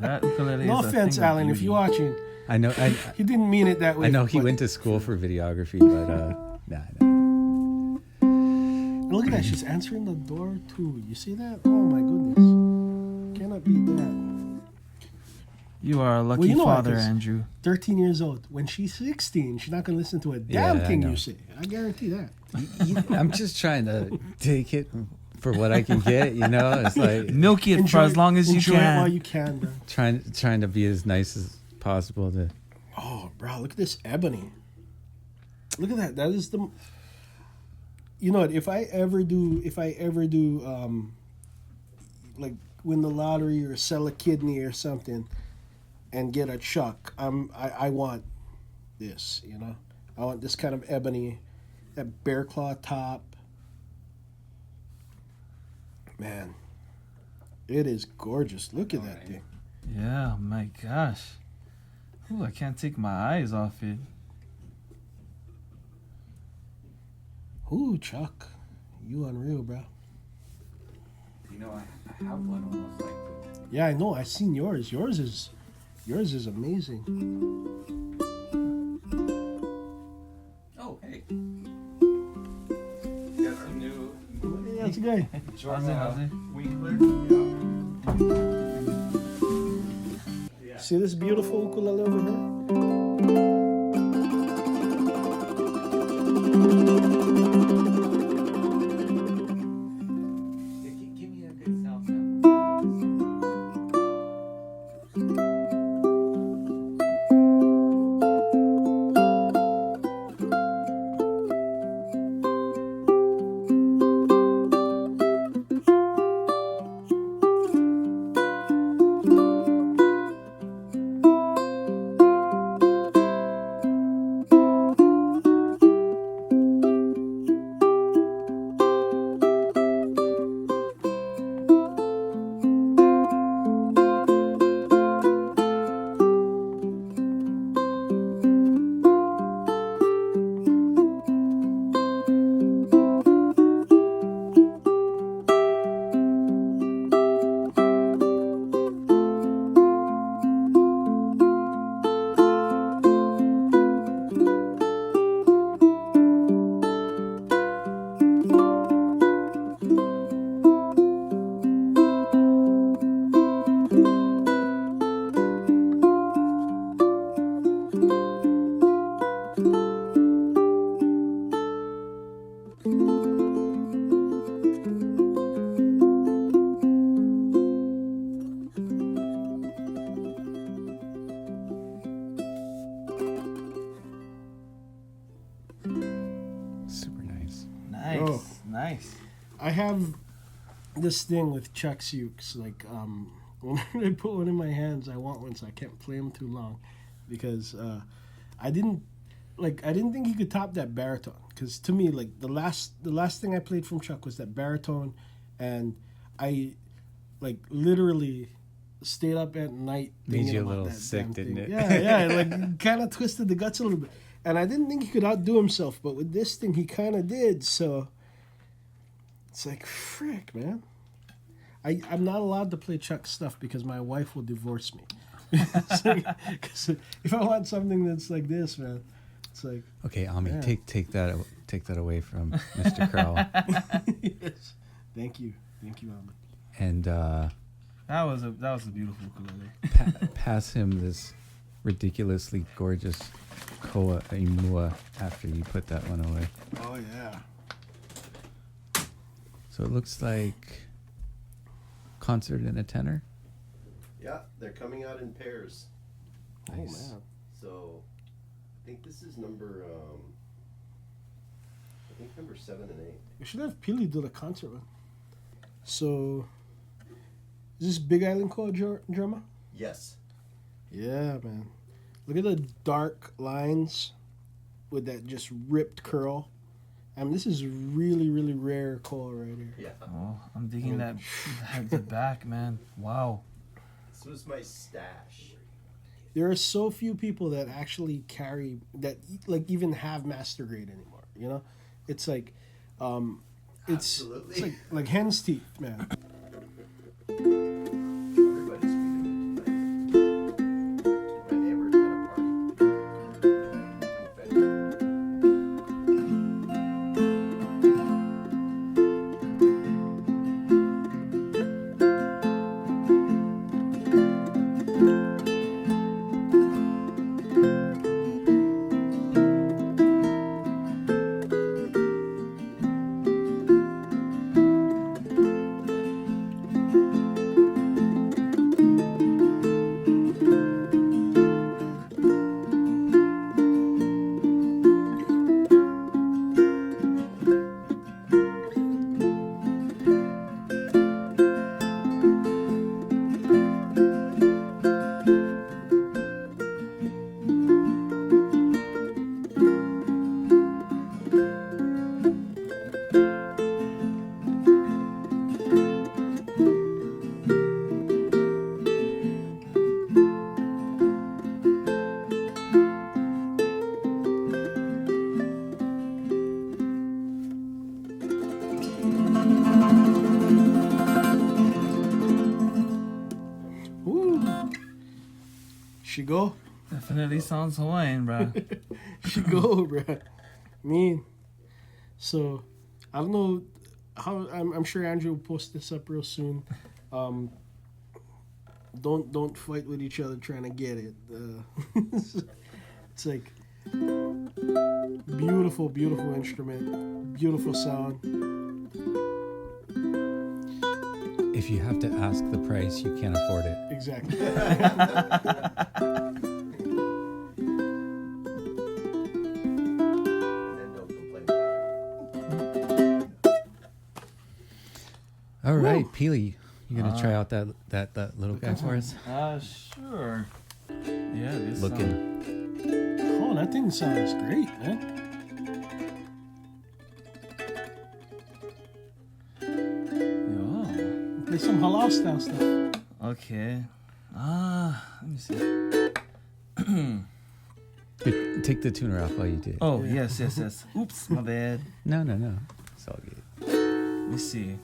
Speaker 4: That ukulele
Speaker 1: No
Speaker 4: is a
Speaker 1: offense,
Speaker 4: thing of
Speaker 1: Alan, if
Speaker 4: beauty.
Speaker 1: you're watching.
Speaker 5: I know.
Speaker 1: He didn't mean it that way.
Speaker 5: I know he
Speaker 1: but-
Speaker 5: went to school for videography, but nah.
Speaker 1: And look at that, she's answering the door too. You see that? Oh my goodness. Cannot beat that.
Speaker 4: You are a lucky
Speaker 1: Well, you know what,
Speaker 4: father,
Speaker 1: 'cause-
Speaker 4: Andrew.
Speaker 1: 13 years old. When she's 16, she's not going to listen to a damn
Speaker 5: Yeah, I
Speaker 1: thing
Speaker 5: know.
Speaker 1: you say. I guarantee that.
Speaker 5: I'm just trying to take it for what I can get. You know, it's like
Speaker 4: Milk it for as long as you
Speaker 1: enjoy it while
Speaker 4: can.
Speaker 1: you can, bro.
Speaker 5: trying to be as nice as possible. To
Speaker 1: Oh, bro, look at this ebony. Look at that. That is the. You know what? If I ever do, like win the lottery or sell a kidney or something, and get a Chuck, I want this. You know, I want this kind of ebony, that bear claw top. Man, it is gorgeous. Look at that thing.
Speaker 4: Yeah, my gosh. Ooh, I can't take my eyes off it.
Speaker 1: Ooh, Chuck, you unreal, bro.
Speaker 5: you know, I have one almost like this.
Speaker 1: Yeah, I know. I seen yours. Yours is amazing.
Speaker 5: Oh, hey. Got some new.
Speaker 1: Yeah, that's a guy.
Speaker 4: How's it?
Speaker 5: Winkler. Yeah.
Speaker 1: See this beautiful ukulele over here?
Speaker 5: Give me a good sound sample. Super nice.
Speaker 4: Nice,
Speaker 1: Oh.
Speaker 4: nice.
Speaker 1: I have this thing with Chuck's ukes. Like, when I put one in my hands, I want one, so I can't play them too long, because I didn't think he could top that baritone. Because to me, like the last thing I played from Chuck was that baritone, and I like literally stayed up at night.
Speaker 5: Made
Speaker 1: thinking
Speaker 5: you a
Speaker 1: about
Speaker 5: little
Speaker 1: that
Speaker 5: sick,
Speaker 1: damn
Speaker 5: didn't
Speaker 1: thing.
Speaker 5: it?
Speaker 1: Yeah, like kind of twisted the guts a little bit. And I didn't think he could outdo himself, but with this thing, he kind of did. So it's like, frick, man. I'm not allowed to play Chuck stuff because my wife will divorce me. Because if I want something that's like this, man, it's like,
Speaker 5: Okay, Ami,
Speaker 1: Yeah.
Speaker 5: take that away from Mr. Crowell.
Speaker 1: yes. Thank you, Ahmed.
Speaker 5: And
Speaker 4: That was a beautiful ukulele.
Speaker 5: pass him this ridiculously gorgeous Koa Imua after you put that one away.
Speaker 1: Oh yeah.
Speaker 5: So it looks like concert in a tenor.
Speaker 6: Yeah, they're coming out in pairs.
Speaker 1: Oh
Speaker 5: Nice.
Speaker 1: man.
Speaker 6: So I think this is number I think number 7 and 8.
Speaker 1: We should have Pili do the concert one. So, is this Big Island Koa drama?
Speaker 6: Yes.
Speaker 1: Yeah, man. Look at the dark lines with that just ripped curl. I mean, this is really, really rare koa right here.
Speaker 6: Yeah.
Speaker 4: Oh, I'm digging that the back, man. Wow.
Speaker 6: This was my stash.
Speaker 1: There are so few people that actually carry that, like, even have master grade anymore. You know, it's like, it's
Speaker 6: Absolutely.
Speaker 1: like hen's teeth, man.
Speaker 6: Everybody's treating me like my neighbors had a party.
Speaker 1: Woo. She go.
Speaker 4: Definitely sounds Hawaiian, bro.
Speaker 1: She go, bruh. Mean. So, I don't know how. I'm sure Andrew will post this up real soon. Don't fight with each other trying to get it. It's like beautiful, beautiful instrument, beautiful sound.
Speaker 5: If you have to ask the price, you can't afford it.
Speaker 1: Exactly.
Speaker 6: And then don't complain about it.
Speaker 5: All right, Peely, you gonna try out that little guy for us?
Speaker 4: Sure. Yeah, this
Speaker 5: Looking.
Speaker 1: Oh, that thing sounds great, man.
Speaker 4: Yeah.
Speaker 1: Play some halal style stuff.
Speaker 4: Okay. Let me see.
Speaker 5: But take the tuner off while you do it.
Speaker 4: Oh, yes. Oops, my bad.
Speaker 5: No. It's all good.
Speaker 4: Let me see.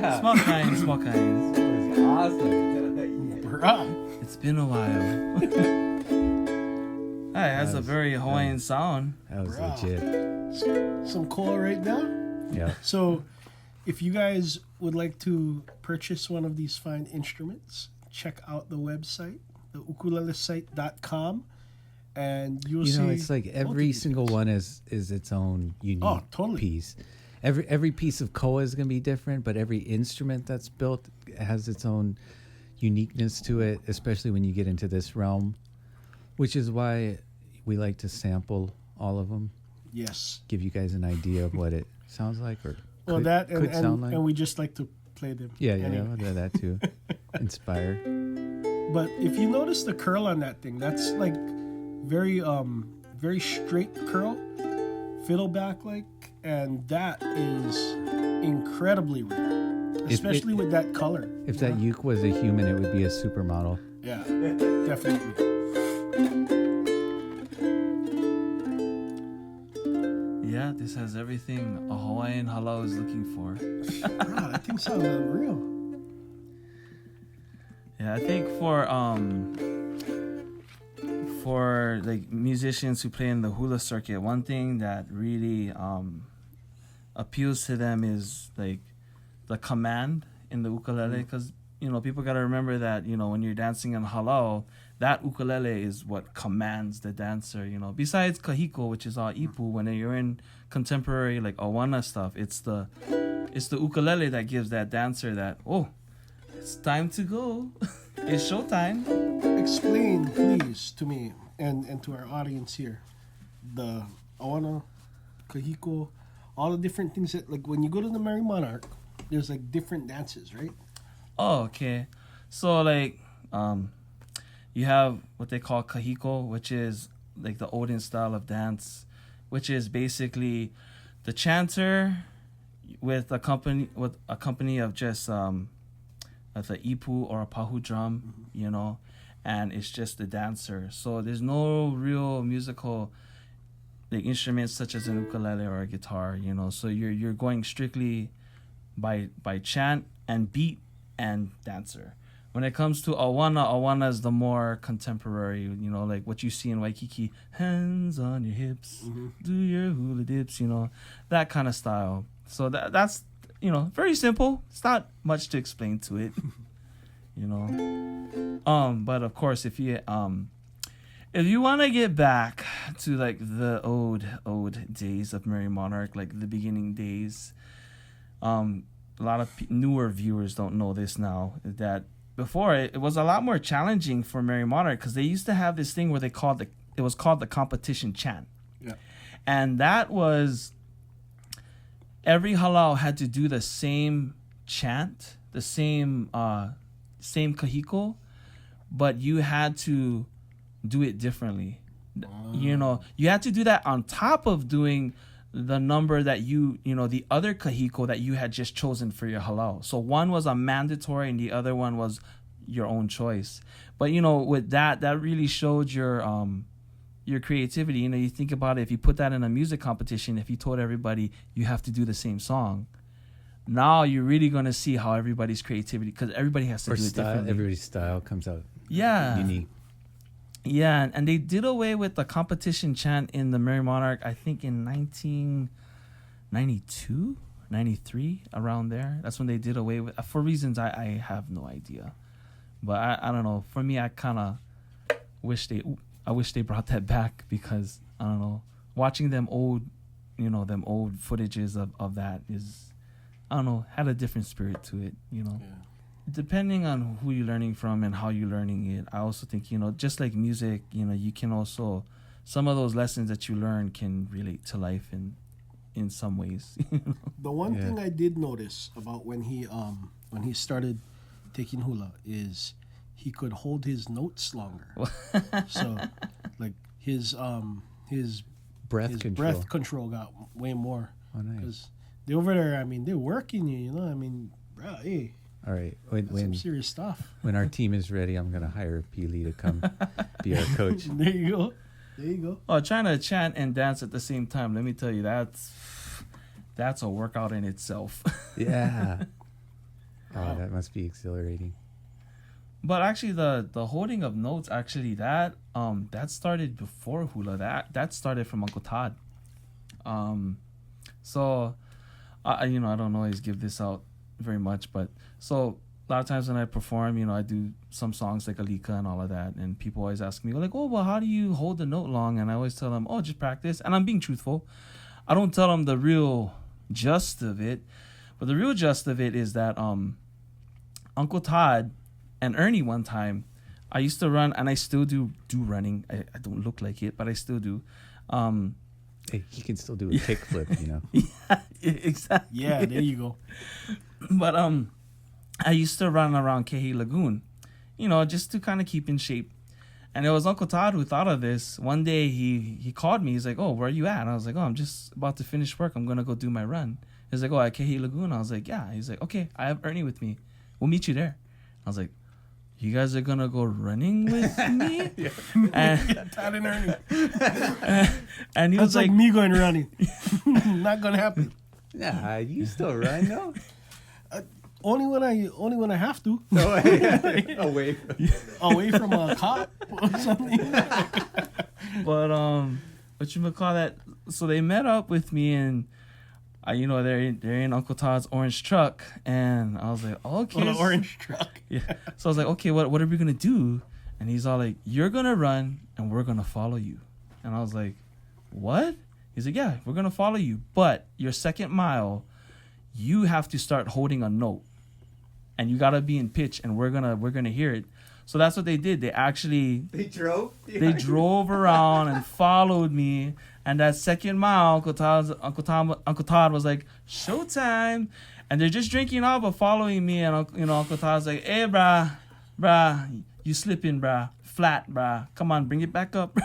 Speaker 5: Yeah.
Speaker 4: Small kinds, small kinds.
Speaker 5: It was awesome.
Speaker 1: Bruh.
Speaker 4: It's been a while. It has a very Hawaiian sound.
Speaker 5: That was
Speaker 1: Bruh.
Speaker 5: legit.
Speaker 1: Some cola right now.
Speaker 5: Yeah.
Speaker 1: So, if you guys would like to purchase one of these fine instruments, check out the website, the ukulelesite.com, and you'll see.
Speaker 5: You know, it's like
Speaker 1: both
Speaker 5: every
Speaker 1: of these
Speaker 5: single
Speaker 1: guys.
Speaker 5: one is its own unique
Speaker 1: Oh, totally.
Speaker 5: piece. Every piece of koa is going to be different, but every instrument that's built has its own uniqueness to it, especially when you get into this realm, which is why we like to sample all of them,
Speaker 1: Yes.
Speaker 5: give you guys an idea of what it sounds like or
Speaker 1: Well,
Speaker 5: could,
Speaker 1: that
Speaker 5: could sound like.
Speaker 1: and we just like to play them.
Speaker 5: Yeah, yeah,
Speaker 1: anyway.
Speaker 5: yeah, that too. Inspire.
Speaker 1: But if you notice the curl on that thing, that's like very very straight curl, fiddleback like, and that is incredibly rare, especially with that color.
Speaker 5: If that uke was a human, it would be a supermodel.
Speaker 1: Yeah, definitely.
Speaker 4: Yeah, this has everything a Hawaiian halau is looking for.
Speaker 1: Bro, that thing sounds unreal.
Speaker 4: Yeah, I think for like musicians who play in the hula circuit, one thing that really appeals to them is like the command in the ukulele, because people got to remember that when you're dancing in halau, that ukulele is what commands the dancer. Besides kahiko, which is all ipu, when you're in contemporary like awana stuff, it's the ukulele that gives that dancer that, oh, it's time to go. It's showtime.
Speaker 1: Explain, please, to me and to our audience here, the awana, kahiko, all the different things that, like, when you go to the Merry Monarch, there's like different dances, right?
Speaker 4: Oh, okay. So like you have what they call kahiko, which is like the Odin style of dance, which is basically the chanter with a company of just the ipu or a pahu drum, and it's just the dancer. So there's no real musical like instruments such as an ukulele or a guitar, So you're going strictly by chant and beat and dancer. When it comes to awana is the more contemporary, like what you see in Waikiki, hands on your hips, do your hula dips, that kind of style. So that's very simple. It's not much to explain to it, But of course, if you want to get back to like the old days of Merry Monarch, like the beginning days, a lot of newer viewers don't know this now, that before it was a lot more challenging for Merry Monarch, because they used to have this thing where it was called the competition chant.
Speaker 1: Yeah.
Speaker 4: And that was every halau had to do the same chant, the same kahiko, but you had to do it differently. You had to do that on top of doing the number that the other kahiko that you had just chosen for your halau. So one was a mandatory and the other one was your own choice. But with that really showed your creativity. You think about it, if you put that in a music competition, if you told everybody you have to do the same song, now you're really going to see how everybody's creativity, because everybody has to do it differently.
Speaker 5: Everybody's style comes out unique.
Speaker 4: Yeah, and they did away with the competition chant in the Merry Monarch, I think in 1992, 93, around there. That's when they did away with, for reasons I have no idea. But I don't know. For me, I kind of wish they brought that back, because I don't know, watching them old footages of that is, I don't know, had a different spirit to it,
Speaker 1: Yeah.
Speaker 4: Depending on who you're learning from and how you're learning it. I also think, just like music, you can also, some of those lessons that you learn can relate to life in some ways.
Speaker 1: The one thing I did notice about when he started taking hula is he could hold his notes longer. So like his
Speaker 5: Breath
Speaker 1: control got way more.
Speaker 5: Oh, nice.
Speaker 1: Because they over there, they're working you, bro, hey,
Speaker 5: All right.
Speaker 1: that's some
Speaker 5: When
Speaker 1: serious stuff.
Speaker 5: when our team is ready, I'm gonna hire Pili to come be our coach.
Speaker 1: There you go.
Speaker 4: Oh, trying to chant and dance at the same time, let me tell you, that's a workout in itself.
Speaker 5: Yeah. Oh, that must be exhilarating.
Speaker 4: But actually, the holding of notes actually that started before hula. That started from Uncle Todd. So, I don't always give this out very much, but so a lot of times when I perform, I do some songs like Alika and all of that, and people always ask me like, oh, well, how do you hold the note long? And I always tell them, oh, just practice. And I'm being truthful. I don't tell them the real gist of it, but the real gist of it is that Uncle Todd and Ernie one time, I used to run, and I still do running. I don't look like it, but I still do.
Speaker 5: Hey, he can still do a kickflip,
Speaker 4: Yeah, exactly.
Speaker 1: Yeah, there you go.
Speaker 4: But I used to run around Kehi Lagoon, just to kind of keep in shape. And it was Uncle Todd who thought of this. One day he called me. He's like, oh, where are you at? And I was like, oh, I'm just about to finish work. I'm going to go do my run. He's like, oh, at Kehi Lagoon? I was like, yeah. He's like, okay, I have Ernie with me. We'll meet you there. I was like, you guys are going to go running with me? And,
Speaker 1: Todd and Ernie.
Speaker 4: and he
Speaker 1: That's
Speaker 4: was
Speaker 1: like
Speaker 4: like,
Speaker 1: me going running. Not gonna happen.
Speaker 5: Nah, you still run, no?
Speaker 1: Only when I have to.
Speaker 5: No way. Away.
Speaker 1: Away from a cop or something.
Speaker 4: but whatchamacallit, so they met up with me, and they're in Uncle Todd's orange truck, and I was like, okay.
Speaker 1: On an orange truck.
Speaker 4: Yeah. So I was like, okay, what are we gonna do? And he's all like, you're gonna run and we're gonna follow you. And I was like, what? He's like, yeah, we're gonna follow you, but your second mile, you have to start holding a note, and you gotta be in pitch, and we're gonna hear it. So that's what they did. They drove around and followed me. And that second mile, Uncle Todd was like, showtime. And they're just drinking all but following me. And Uncle Todd's like, hey, brah, you slipping, brah. Flat, brah. Come on, bring it back up.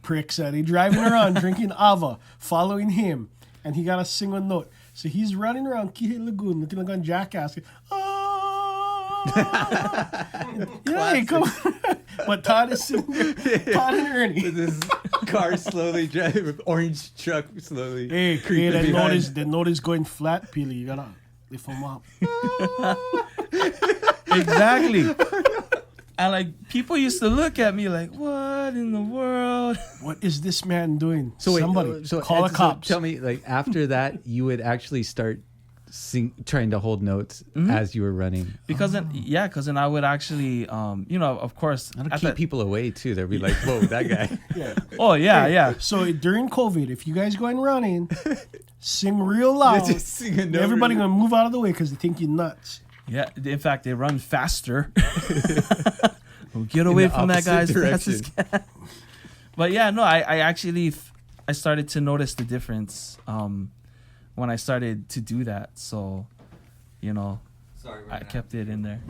Speaker 1: Prick said he driving around drinking Ava, following him, and he got to sing a note. So he's running around Kehi Lagoon looking like a jackass. Yeah, come on. But Todd is sitting there. Todd and Ernie.
Speaker 5: With his car slowly driving, orange truck slowly.
Speaker 1: Hey,
Speaker 5: creeping
Speaker 1: that note is going flat, Pili. You gotta lift him up.
Speaker 4: Exactly. And like people used to look at me like, what in the world?
Speaker 1: What is this man doing?
Speaker 5: So wait,
Speaker 1: Somebody call
Speaker 5: Ed,
Speaker 1: the cops.
Speaker 5: tell me, like after that, you would actually start trying to hold notes as you were running.
Speaker 4: Because then I would actually, of course,
Speaker 5: That'll
Speaker 4: at
Speaker 5: keep
Speaker 4: the-
Speaker 5: people away too. They'll be like, "Whoa, that guy!"
Speaker 1: Yeah.
Speaker 4: Oh yeah.
Speaker 1: So during COVID, if you guys going running, sing real loud.
Speaker 5: Just sing a note.
Speaker 1: Everybody gonna move out of the way because they think you're nuts.
Speaker 4: Yeah, in fact, they run faster. We'll get away
Speaker 5: the
Speaker 4: from that
Speaker 5: opposite
Speaker 4: guy as fast as can. But yeah, no, I actually I started to notice the difference when I started to do that. So,
Speaker 6: Sorry,
Speaker 4: I kept it in there.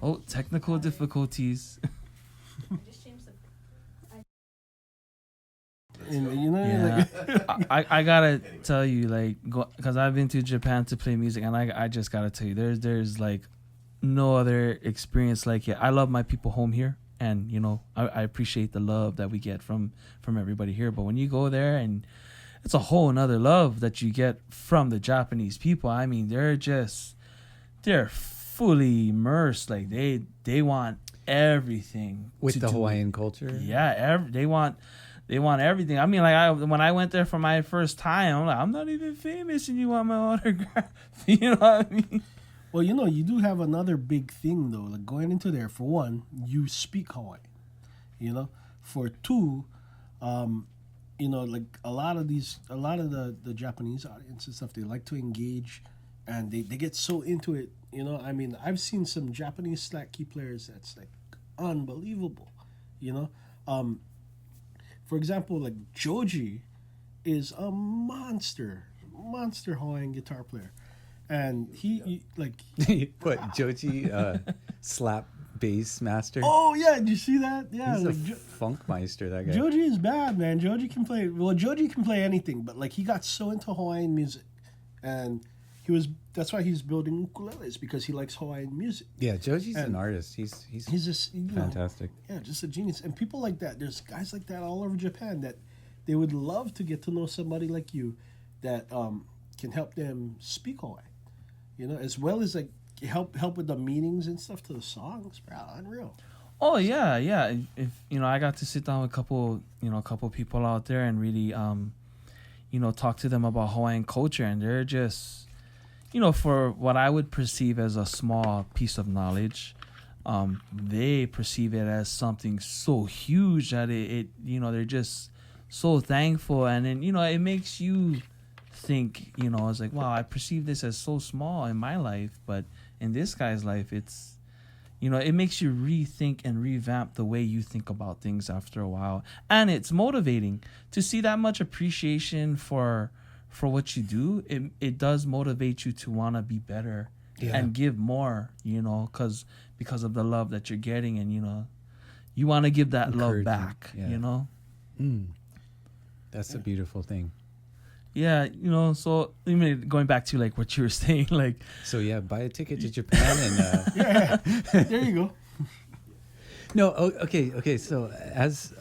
Speaker 4: Oh, technical difficulties.
Speaker 1: And,
Speaker 4: I gotta tell you, like, because I've been to Japan to play music, and I just gotta tell you, there's like no other experience like it. I love my people home here, and I appreciate the love that we get from everybody here. But when you go there, and it's a whole nother love that you get from the Japanese people. I mean, they're fully immersed. Like they want everything
Speaker 5: with
Speaker 4: to
Speaker 5: the
Speaker 4: do-
Speaker 5: Hawaiian culture.
Speaker 4: Yeah, they want everything. I mean, like when I went there for my first time, I'm like, I'm not even famous, and you want my autograph. You know what I mean?
Speaker 1: well, you do have another big thing though. Like going into there, for one, you speak Hawaiian. For two, like a lot of the Japanese audience and stuff, they like to engage, and they get so into it. I mean, I've seen some Japanese slack key players that's like unbelievable. For example, like Joji is a monster Hawaiian guitar player, and he like.
Speaker 5: What Joji slap bass master?
Speaker 1: Oh yeah, did you see that? Yeah,
Speaker 5: He's
Speaker 1: like
Speaker 5: a funk meister. That guy.
Speaker 1: Joji is bad, man. Joji can play. Well, Joji can play anything, but like he got so into Hawaiian music, and that's why he's building ukuleles, because he likes Hawaiian music.
Speaker 5: Yeah, Joji's an
Speaker 1: And
Speaker 5: artist. He's
Speaker 1: just
Speaker 5: fantastic.
Speaker 1: Yeah, just a genius. And people like that, there's guys like that all over Japan that they would love to get to know somebody like you that can help them speak Hawaiian. You know, as well as like help with the meanings and stuff to the songs, bro. Unreal.
Speaker 4: Oh yeah, yeah. If I got to sit down with a couple people out there and really talk to them about Hawaiian culture, and they're just for what I would perceive as a small piece of knowledge, they perceive it as something so huge that it they're just so thankful, and then it makes you think, it's like, wow, I perceive this as so small in my life, but in this guy's life, it's it makes you rethink and revamp the way you think about things after a while, and it's motivating to see that much appreciation for what you do. It does motivate you to want to be better and give more, because of the love that you're getting, and you want to give that love back.
Speaker 5: That's a beautiful thing.
Speaker 4: Yeah, so going back to like what you were saying, like,
Speaker 5: So yeah, buy a ticket to Japan and
Speaker 1: Yeah, there you go.
Speaker 5: no. Okay. So as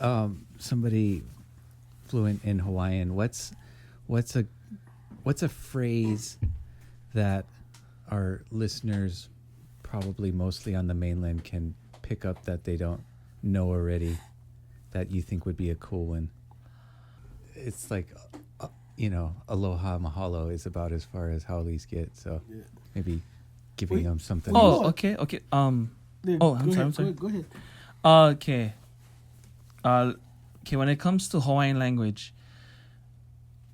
Speaker 5: somebody fluent in Hawaiian, what's a phrase that our listeners, probably mostly on the mainland, can pick up that they don't know already, that you think would be a cool one? It's like, aloha mahalo is about as far as Howleys get. So maybe giving them something.
Speaker 4: oh, okay.
Speaker 1: Yeah,
Speaker 4: I'm
Speaker 1: go
Speaker 4: sorry.
Speaker 1: ahead, Go ahead.
Speaker 4: Okay. When it comes to Hawaiian language,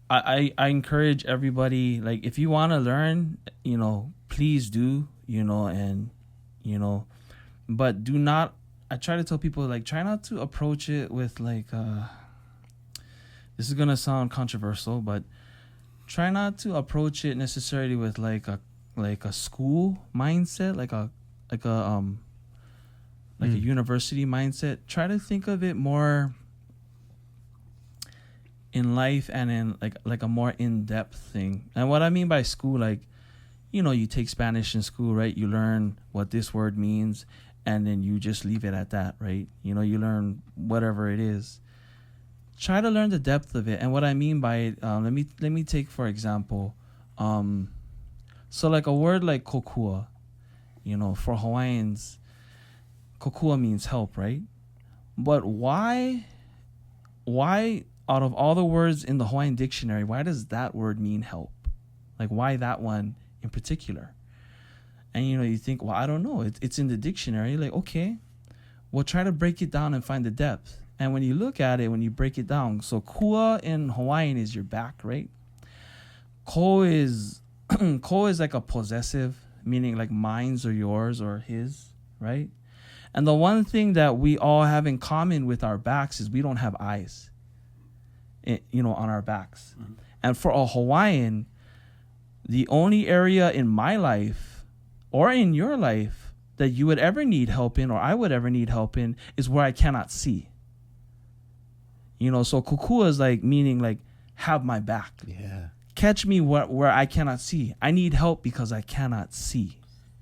Speaker 4: I encourage everybody, like, if you want to learn, please do, but do not, I try to tell people, like, try not to approach it with like, this is going to sound controversial, but try not to approach it necessarily with like a school mindset, like a university mindset. Try to think of it more in life and in like a more in-depth thing. And what I mean by school, like, you take Spanish in school, right? You learn what this word means, and then you just leave it at that, right? You learn whatever it is. Try to learn the depth of it. And what I mean by it, let me take, for example, so like a word like kokua, for Hawaiians, kokua means help, right? But why out of all the words in the Hawaiian dictionary, why does that word mean help? Like, why that one in particular? And you think, well, I don't know, it's in the dictionary. Like, okay, well, try to break it down and find the depth. And when you look at it, when you break it down, so kua in Hawaiian is your back, right? Ko is like a possessive, meaning like mine's or yours or his, right? And the one thing that we all have in common with our backs is we don't have eyes, on our backs. Mm-hmm. And for a Hawaiian, the only area in my life or in your life that you would ever need help in, or I would ever need help in, is where I cannot see. So kukua is like meaning like have my back.
Speaker 5: Yeah.
Speaker 4: Catch me where I cannot see. I need help because I cannot see.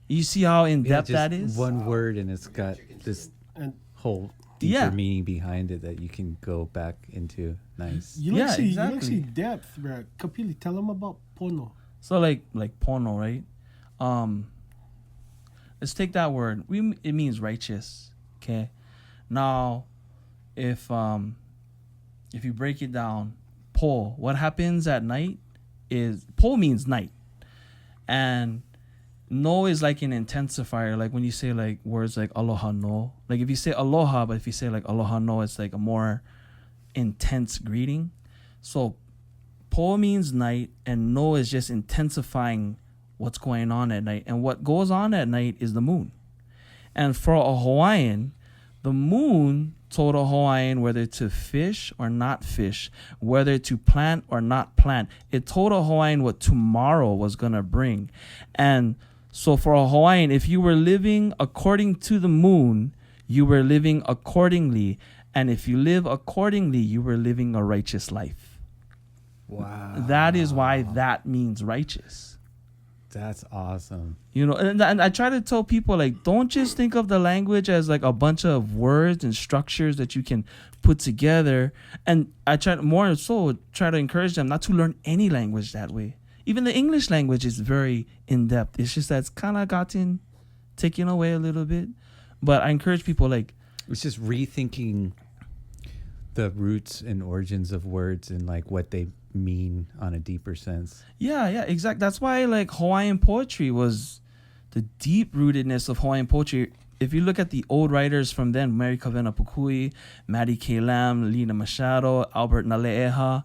Speaker 4: You see how in depth that is?
Speaker 5: One word, and it's got this
Speaker 1: And
Speaker 5: whole deeper meaning behind it that you can go back into. Nice.
Speaker 1: you like see
Speaker 4: exactly.
Speaker 1: depth, bro. Kapili, tell them about pono.
Speaker 4: So like pono, right? Let's take that word. It means righteous. Okay. Now, if you break it down, po, what happens at night is, po means night, and no is like an intensifier. Like when you say like words like aloha no, like if you say aloha, but if you say like aloha no, it's like a more intense greeting. So po means night, and no is just intensifying what's going on at night. And what goes on at night is the moon. And for a Hawaiian, the moon told a Hawaiian whether to fish or not fish, whether to plant or not plant. It told a Hawaiian what tomorrow was going to bring. And so for a Hawaiian, if you were living according to the moon, you were living accordingly. And if you live accordingly, you were living a righteous life.
Speaker 5: Wow.
Speaker 4: That is why that means righteous.
Speaker 5: That's awesome.
Speaker 4: And I try to tell people, like, don't just think of the language as like a bunch of words and structures that you can put together. And I try to encourage them not to learn any language that way. even the English language is very in depth. It's just that it's kind of gotten taken away a little bit. But I encourage people like
Speaker 5: It's just rethinking the roots and origins of words and like what they mean on a deeper sense.
Speaker 4: yeah, exactly. That's why like Hawaiian poetry was the deep rootedness of Hawaiian poetry. If you look at the old writers from then, Mary Kawena Pukui, Maddie K. Lamb, Lina Machado, Albert Nale'eha,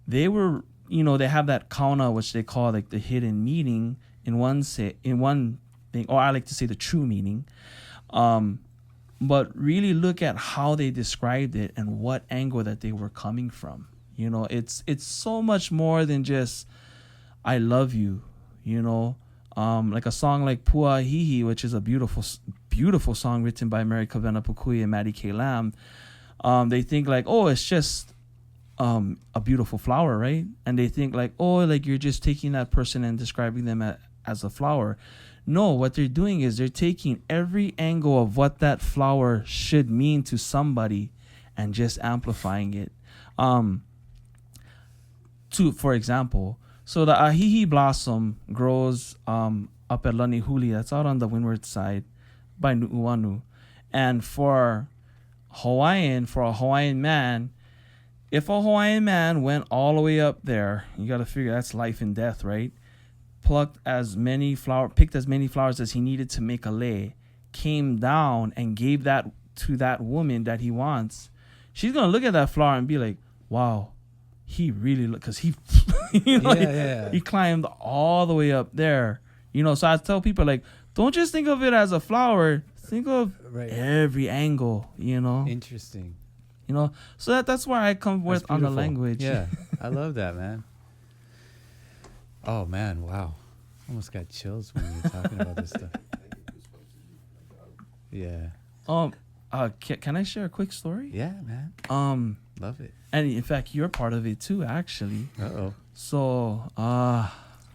Speaker 4: they were, they have that kauna, which they call like the hidden meaning in one thing, or I like to say the true meaning. But really look at how they described it and what angle that they were coming from. It's so much more than just I love you, like a song like Puahihi, which is a beautiful song written by Mary Kawena Pukui and Maddie K. Lamb. They think like, oh, it's just a beautiful flower, right? And they think like, oh, like you're just taking that person and describing them as a flower. No, what they're doing is they're taking every angle of what that flower should mean to somebody and just amplifying it. For example, so the ahihi blossom grows up at Lanihuli. That's out on the windward side by Nu'uanu. And for a Hawaiian man, if a Hawaiian man went all the way up there, you got to figure that's life and death, right? Picked as many flowers as he needed to make a lei, came down and gave that to that woman that he wants. She's going to look at that flower and be like, wow, he really because he he climbed all the way up there. So I tell people like, don't just think of it as a flower, think of every angle,
Speaker 5: Interesting.
Speaker 4: So that's where I come with on the language.
Speaker 5: Yeah, I love that, man. Oh man, wow. Almost got chills when you were talking about this stuff. Yeah.
Speaker 4: Can I share a quick story?
Speaker 5: Yeah, man. Love it.
Speaker 4: And in fact, you're part of it too, actually.
Speaker 5: Uh-oh.
Speaker 4: So,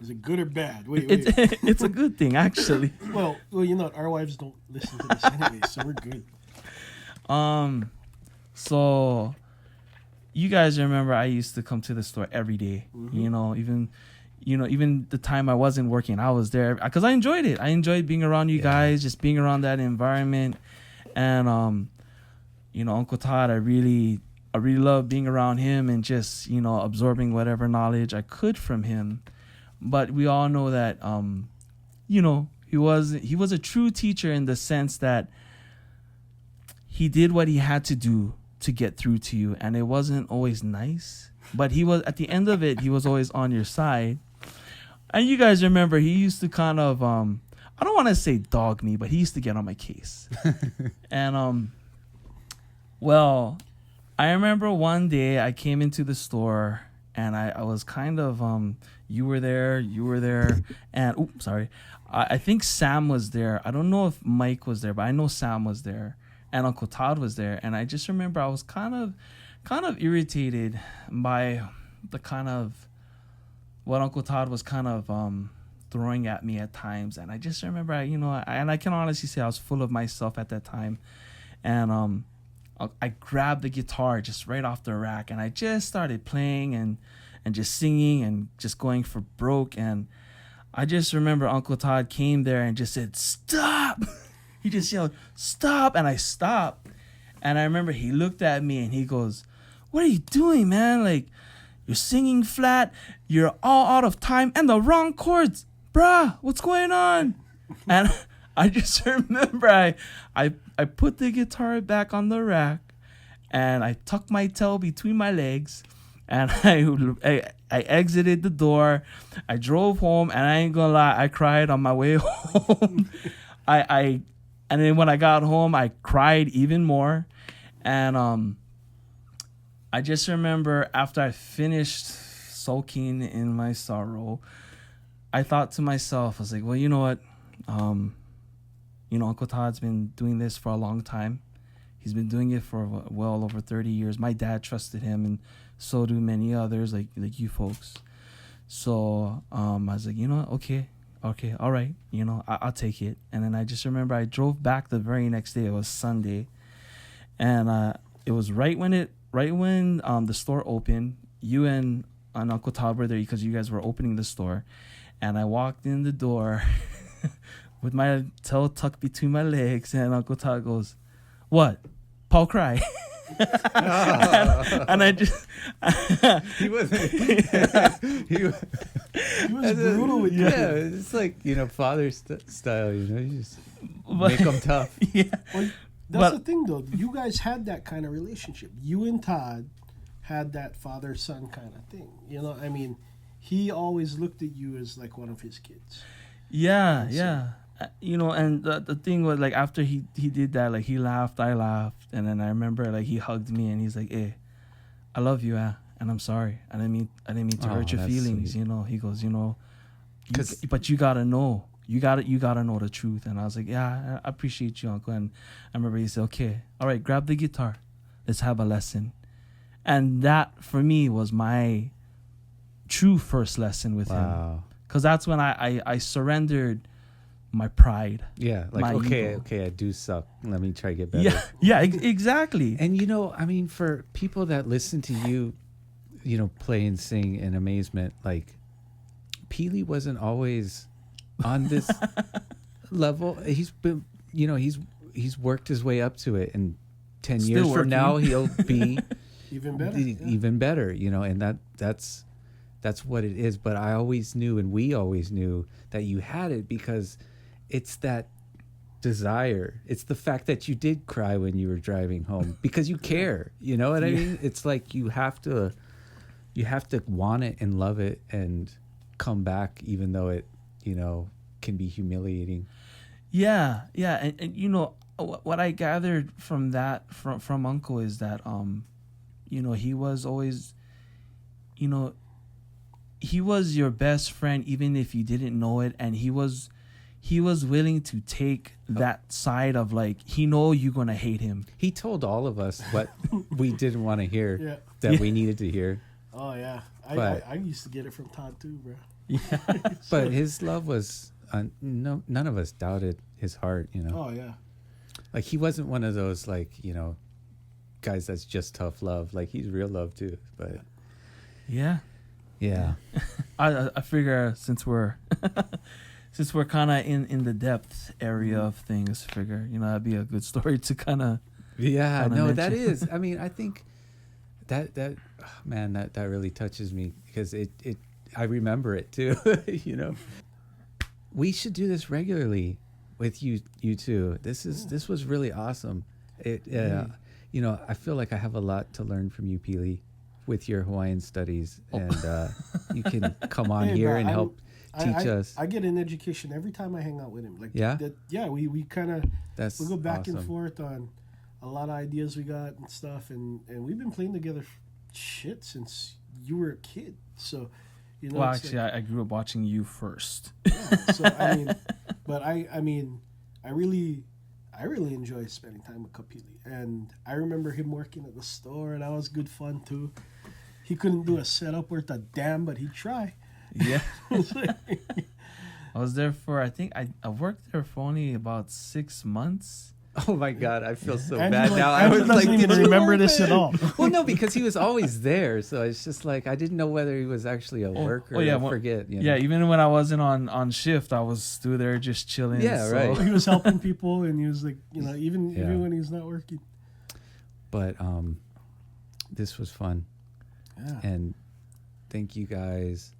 Speaker 1: Is it good or bad? Wait.
Speaker 4: it's a good thing, actually.
Speaker 1: Well, our wives don't listen to this anyway, so we're good.
Speaker 4: So you guys remember I used to come to the store every day.
Speaker 1: Mm-hmm.
Speaker 4: Even the time I wasn't working, I was there because I enjoyed it. I enjoyed being around you guys, just being around that environment. And Uncle Todd, I really love being around him and just absorbing whatever knowledge I could from him. But we all know that he was a true teacher in the sense that he did what he had to do to get through to you, and it wasn't always nice, but he was, at the end of it, he was always on your side. And you guys remember he used to kind of I don't want to say dog me, but he used to get on my case. And well, I remember one day I came into the store and I was kind of you were there, and I think Sam was there. I don't know if Mike was there, but I know Sam was there. And Uncle Todd was there, and I just remember I was kind of irritated by the kind of what Uncle Todd was kind of throwing at me at times. And I just remember, and I can honestly say I was full of myself at that time. And I grabbed the guitar just right off the rack, and I just started playing and just singing and just going for broke. And I just remember Uncle Todd came there and just said, "Stop!" He just yelled, "Stop!" And I stopped. And I remember he looked at me and he goes, "What are you doing, man? Like, you're singing flat, you're all out of time, and the wrong chords. Bruh, what's going on?" And I just remember I put the guitar back on the rack and I tucked my tail between my legs and I exited the door. I drove home, and I ain't gonna lie, I cried on my way home. And then when I got home, I cried even more. And I just remember after I finished sulking in my sorrow, I thought to myself, I was like, well, you know what? Uncle Todd's been doing this for a long time. He's been doing it for well over 30 years. My dad trusted him, and so do many others, like you folks. So I was like, okay, all right, I'll take it. And then I just remember I drove back the very next day. It was Sunday, and it was right when the store opened. You and and Uncle Todd were there because you guys were opening the store, and I walked in the door with my tail tucked between my legs, and Uncle Todd goes, "What? Paul cry?" and I just
Speaker 5: He was
Speaker 1: He was brutal with you.
Speaker 5: yeah, it's like, you know, father style, you know, you just
Speaker 4: But-
Speaker 5: make them tough.
Speaker 4: yeah.
Speaker 1: Well,
Speaker 4: But-
Speaker 1: that's the thing, though. You guys had that kind of relationship. You and Todd had that father-son kind of thing. You know, I mean, he always looked at you as like one of his kids.
Speaker 4: Yeah,
Speaker 1: And
Speaker 4: yeah. You know, and the thing was, like, after he did that, like, he laughed, I laughed, and then I remember, like, he hugged me and he's like, "Hey, I love you, and I'm sorry. I didn't mean to
Speaker 5: Oh,
Speaker 4: hurt your
Speaker 5: that's
Speaker 4: feelings."
Speaker 5: sweet.
Speaker 4: You know, he goes, you know,
Speaker 5: 'Cause-
Speaker 4: but you gotta know, you gotta know the truth. And I was like, "Yeah, I appreciate you, Uncle." And I remember he said, "Okay, all right, grab the guitar, let's have a lesson." And that for me was my true first lesson with him,
Speaker 5: Wow.
Speaker 4: because that's when I surrendered my pride.
Speaker 5: Yeah, like,
Speaker 4: My
Speaker 5: okay,
Speaker 4: ego.
Speaker 5: okay, I do suck. Let me try to get better.
Speaker 4: Yeah, exactly.
Speaker 5: And you know, I mean, for people that listen to you, you know, play and sing in amazement, like, Peely wasn't always on this level. He's been, you know, he's worked his way up to it, and 10
Speaker 4: Still
Speaker 5: years
Speaker 4: working.
Speaker 5: from now he'll be
Speaker 1: Even better. Yeah.
Speaker 5: even better, you know, and that's what it is. But I always knew, and we always knew, that you had it because it's that desire. It's the fact that you did cry when you were driving home because you care. You know what I mean? It's like you have to want it and love it and come back, even though it, you know, can be humiliating.
Speaker 4: Yeah, and you know what I gathered from that from Uncle is that you know, he was always, you know, he was your best friend even if you didn't know it, and he was willing to take that side of, like, he know you're gonna hate him.
Speaker 5: He told all of us what we didn't want to hear
Speaker 1: Yeah.
Speaker 5: that we needed to hear.
Speaker 1: Oh yeah.
Speaker 5: But-
Speaker 1: I used to get it from Todd too, bro.
Speaker 5: But his love was no, none of us doubted his heart, you know.
Speaker 1: Oh yeah.
Speaker 5: Like, he wasn't one of those, like, you know, guys that's just tough love. Like, he's real love too. But
Speaker 4: Yeah,
Speaker 5: yeah.
Speaker 4: I figure since we're since we're kind of in the depth area of things, figure, you know, that'd be a good story to kind of.
Speaker 5: Yeah,
Speaker 4: Kinda
Speaker 5: no, that
Speaker 4: mention.
Speaker 5: is. I mean, I think that man, that really touches me because it I remember it too. You know, we should do this regularly with you two. This was really awesome. It you know, I feel like I have a lot to learn from you, Peely, with your Hawaiian studies, and you can come on
Speaker 1: Hey,
Speaker 5: here
Speaker 1: bro,
Speaker 5: and help teach us.
Speaker 1: I get an education every time I hang out with him. Like,
Speaker 5: Yeah?
Speaker 1: we kind of
Speaker 5: That's
Speaker 1: we go back and
Speaker 5: awesome.
Speaker 1: forth on a lot of ideas we got and stuff, and we've been playing together shit since you were a kid. So, you know,
Speaker 4: Well,
Speaker 1: it's
Speaker 4: actually, I grew up watching you first.
Speaker 1: yeah, so I mean, but I mean, I really enjoy spending time with Kapili, and I remember him working at the store, and that was good fun too. He couldn't do a setup worth a damn, but he'd try.
Speaker 4: Yeah. I was there for, I think I worked there for only about 6 months.
Speaker 5: Oh my God, I feel so
Speaker 1: Andrew,
Speaker 5: bad
Speaker 1: like,
Speaker 5: now. I
Speaker 1: Andrew
Speaker 5: was like,
Speaker 1: doesn't even
Speaker 5: did you
Speaker 1: remember
Speaker 5: work
Speaker 1: this at
Speaker 5: there?
Speaker 1: all.
Speaker 5: Well, no, because he was always there, so it's just like I didn't know whether he was actually a worker.
Speaker 4: yeah,
Speaker 5: I
Speaker 4: well,
Speaker 5: forget. You know?
Speaker 4: Yeah, even when I wasn't on shift, I was still there just chilling.
Speaker 5: Yeah,
Speaker 4: so-
Speaker 5: right.
Speaker 1: He was helping people, and he was like, you know, even
Speaker 5: Yeah.
Speaker 1: when he's not working.
Speaker 5: But this was fun,
Speaker 1: Yeah.
Speaker 5: and thank you guys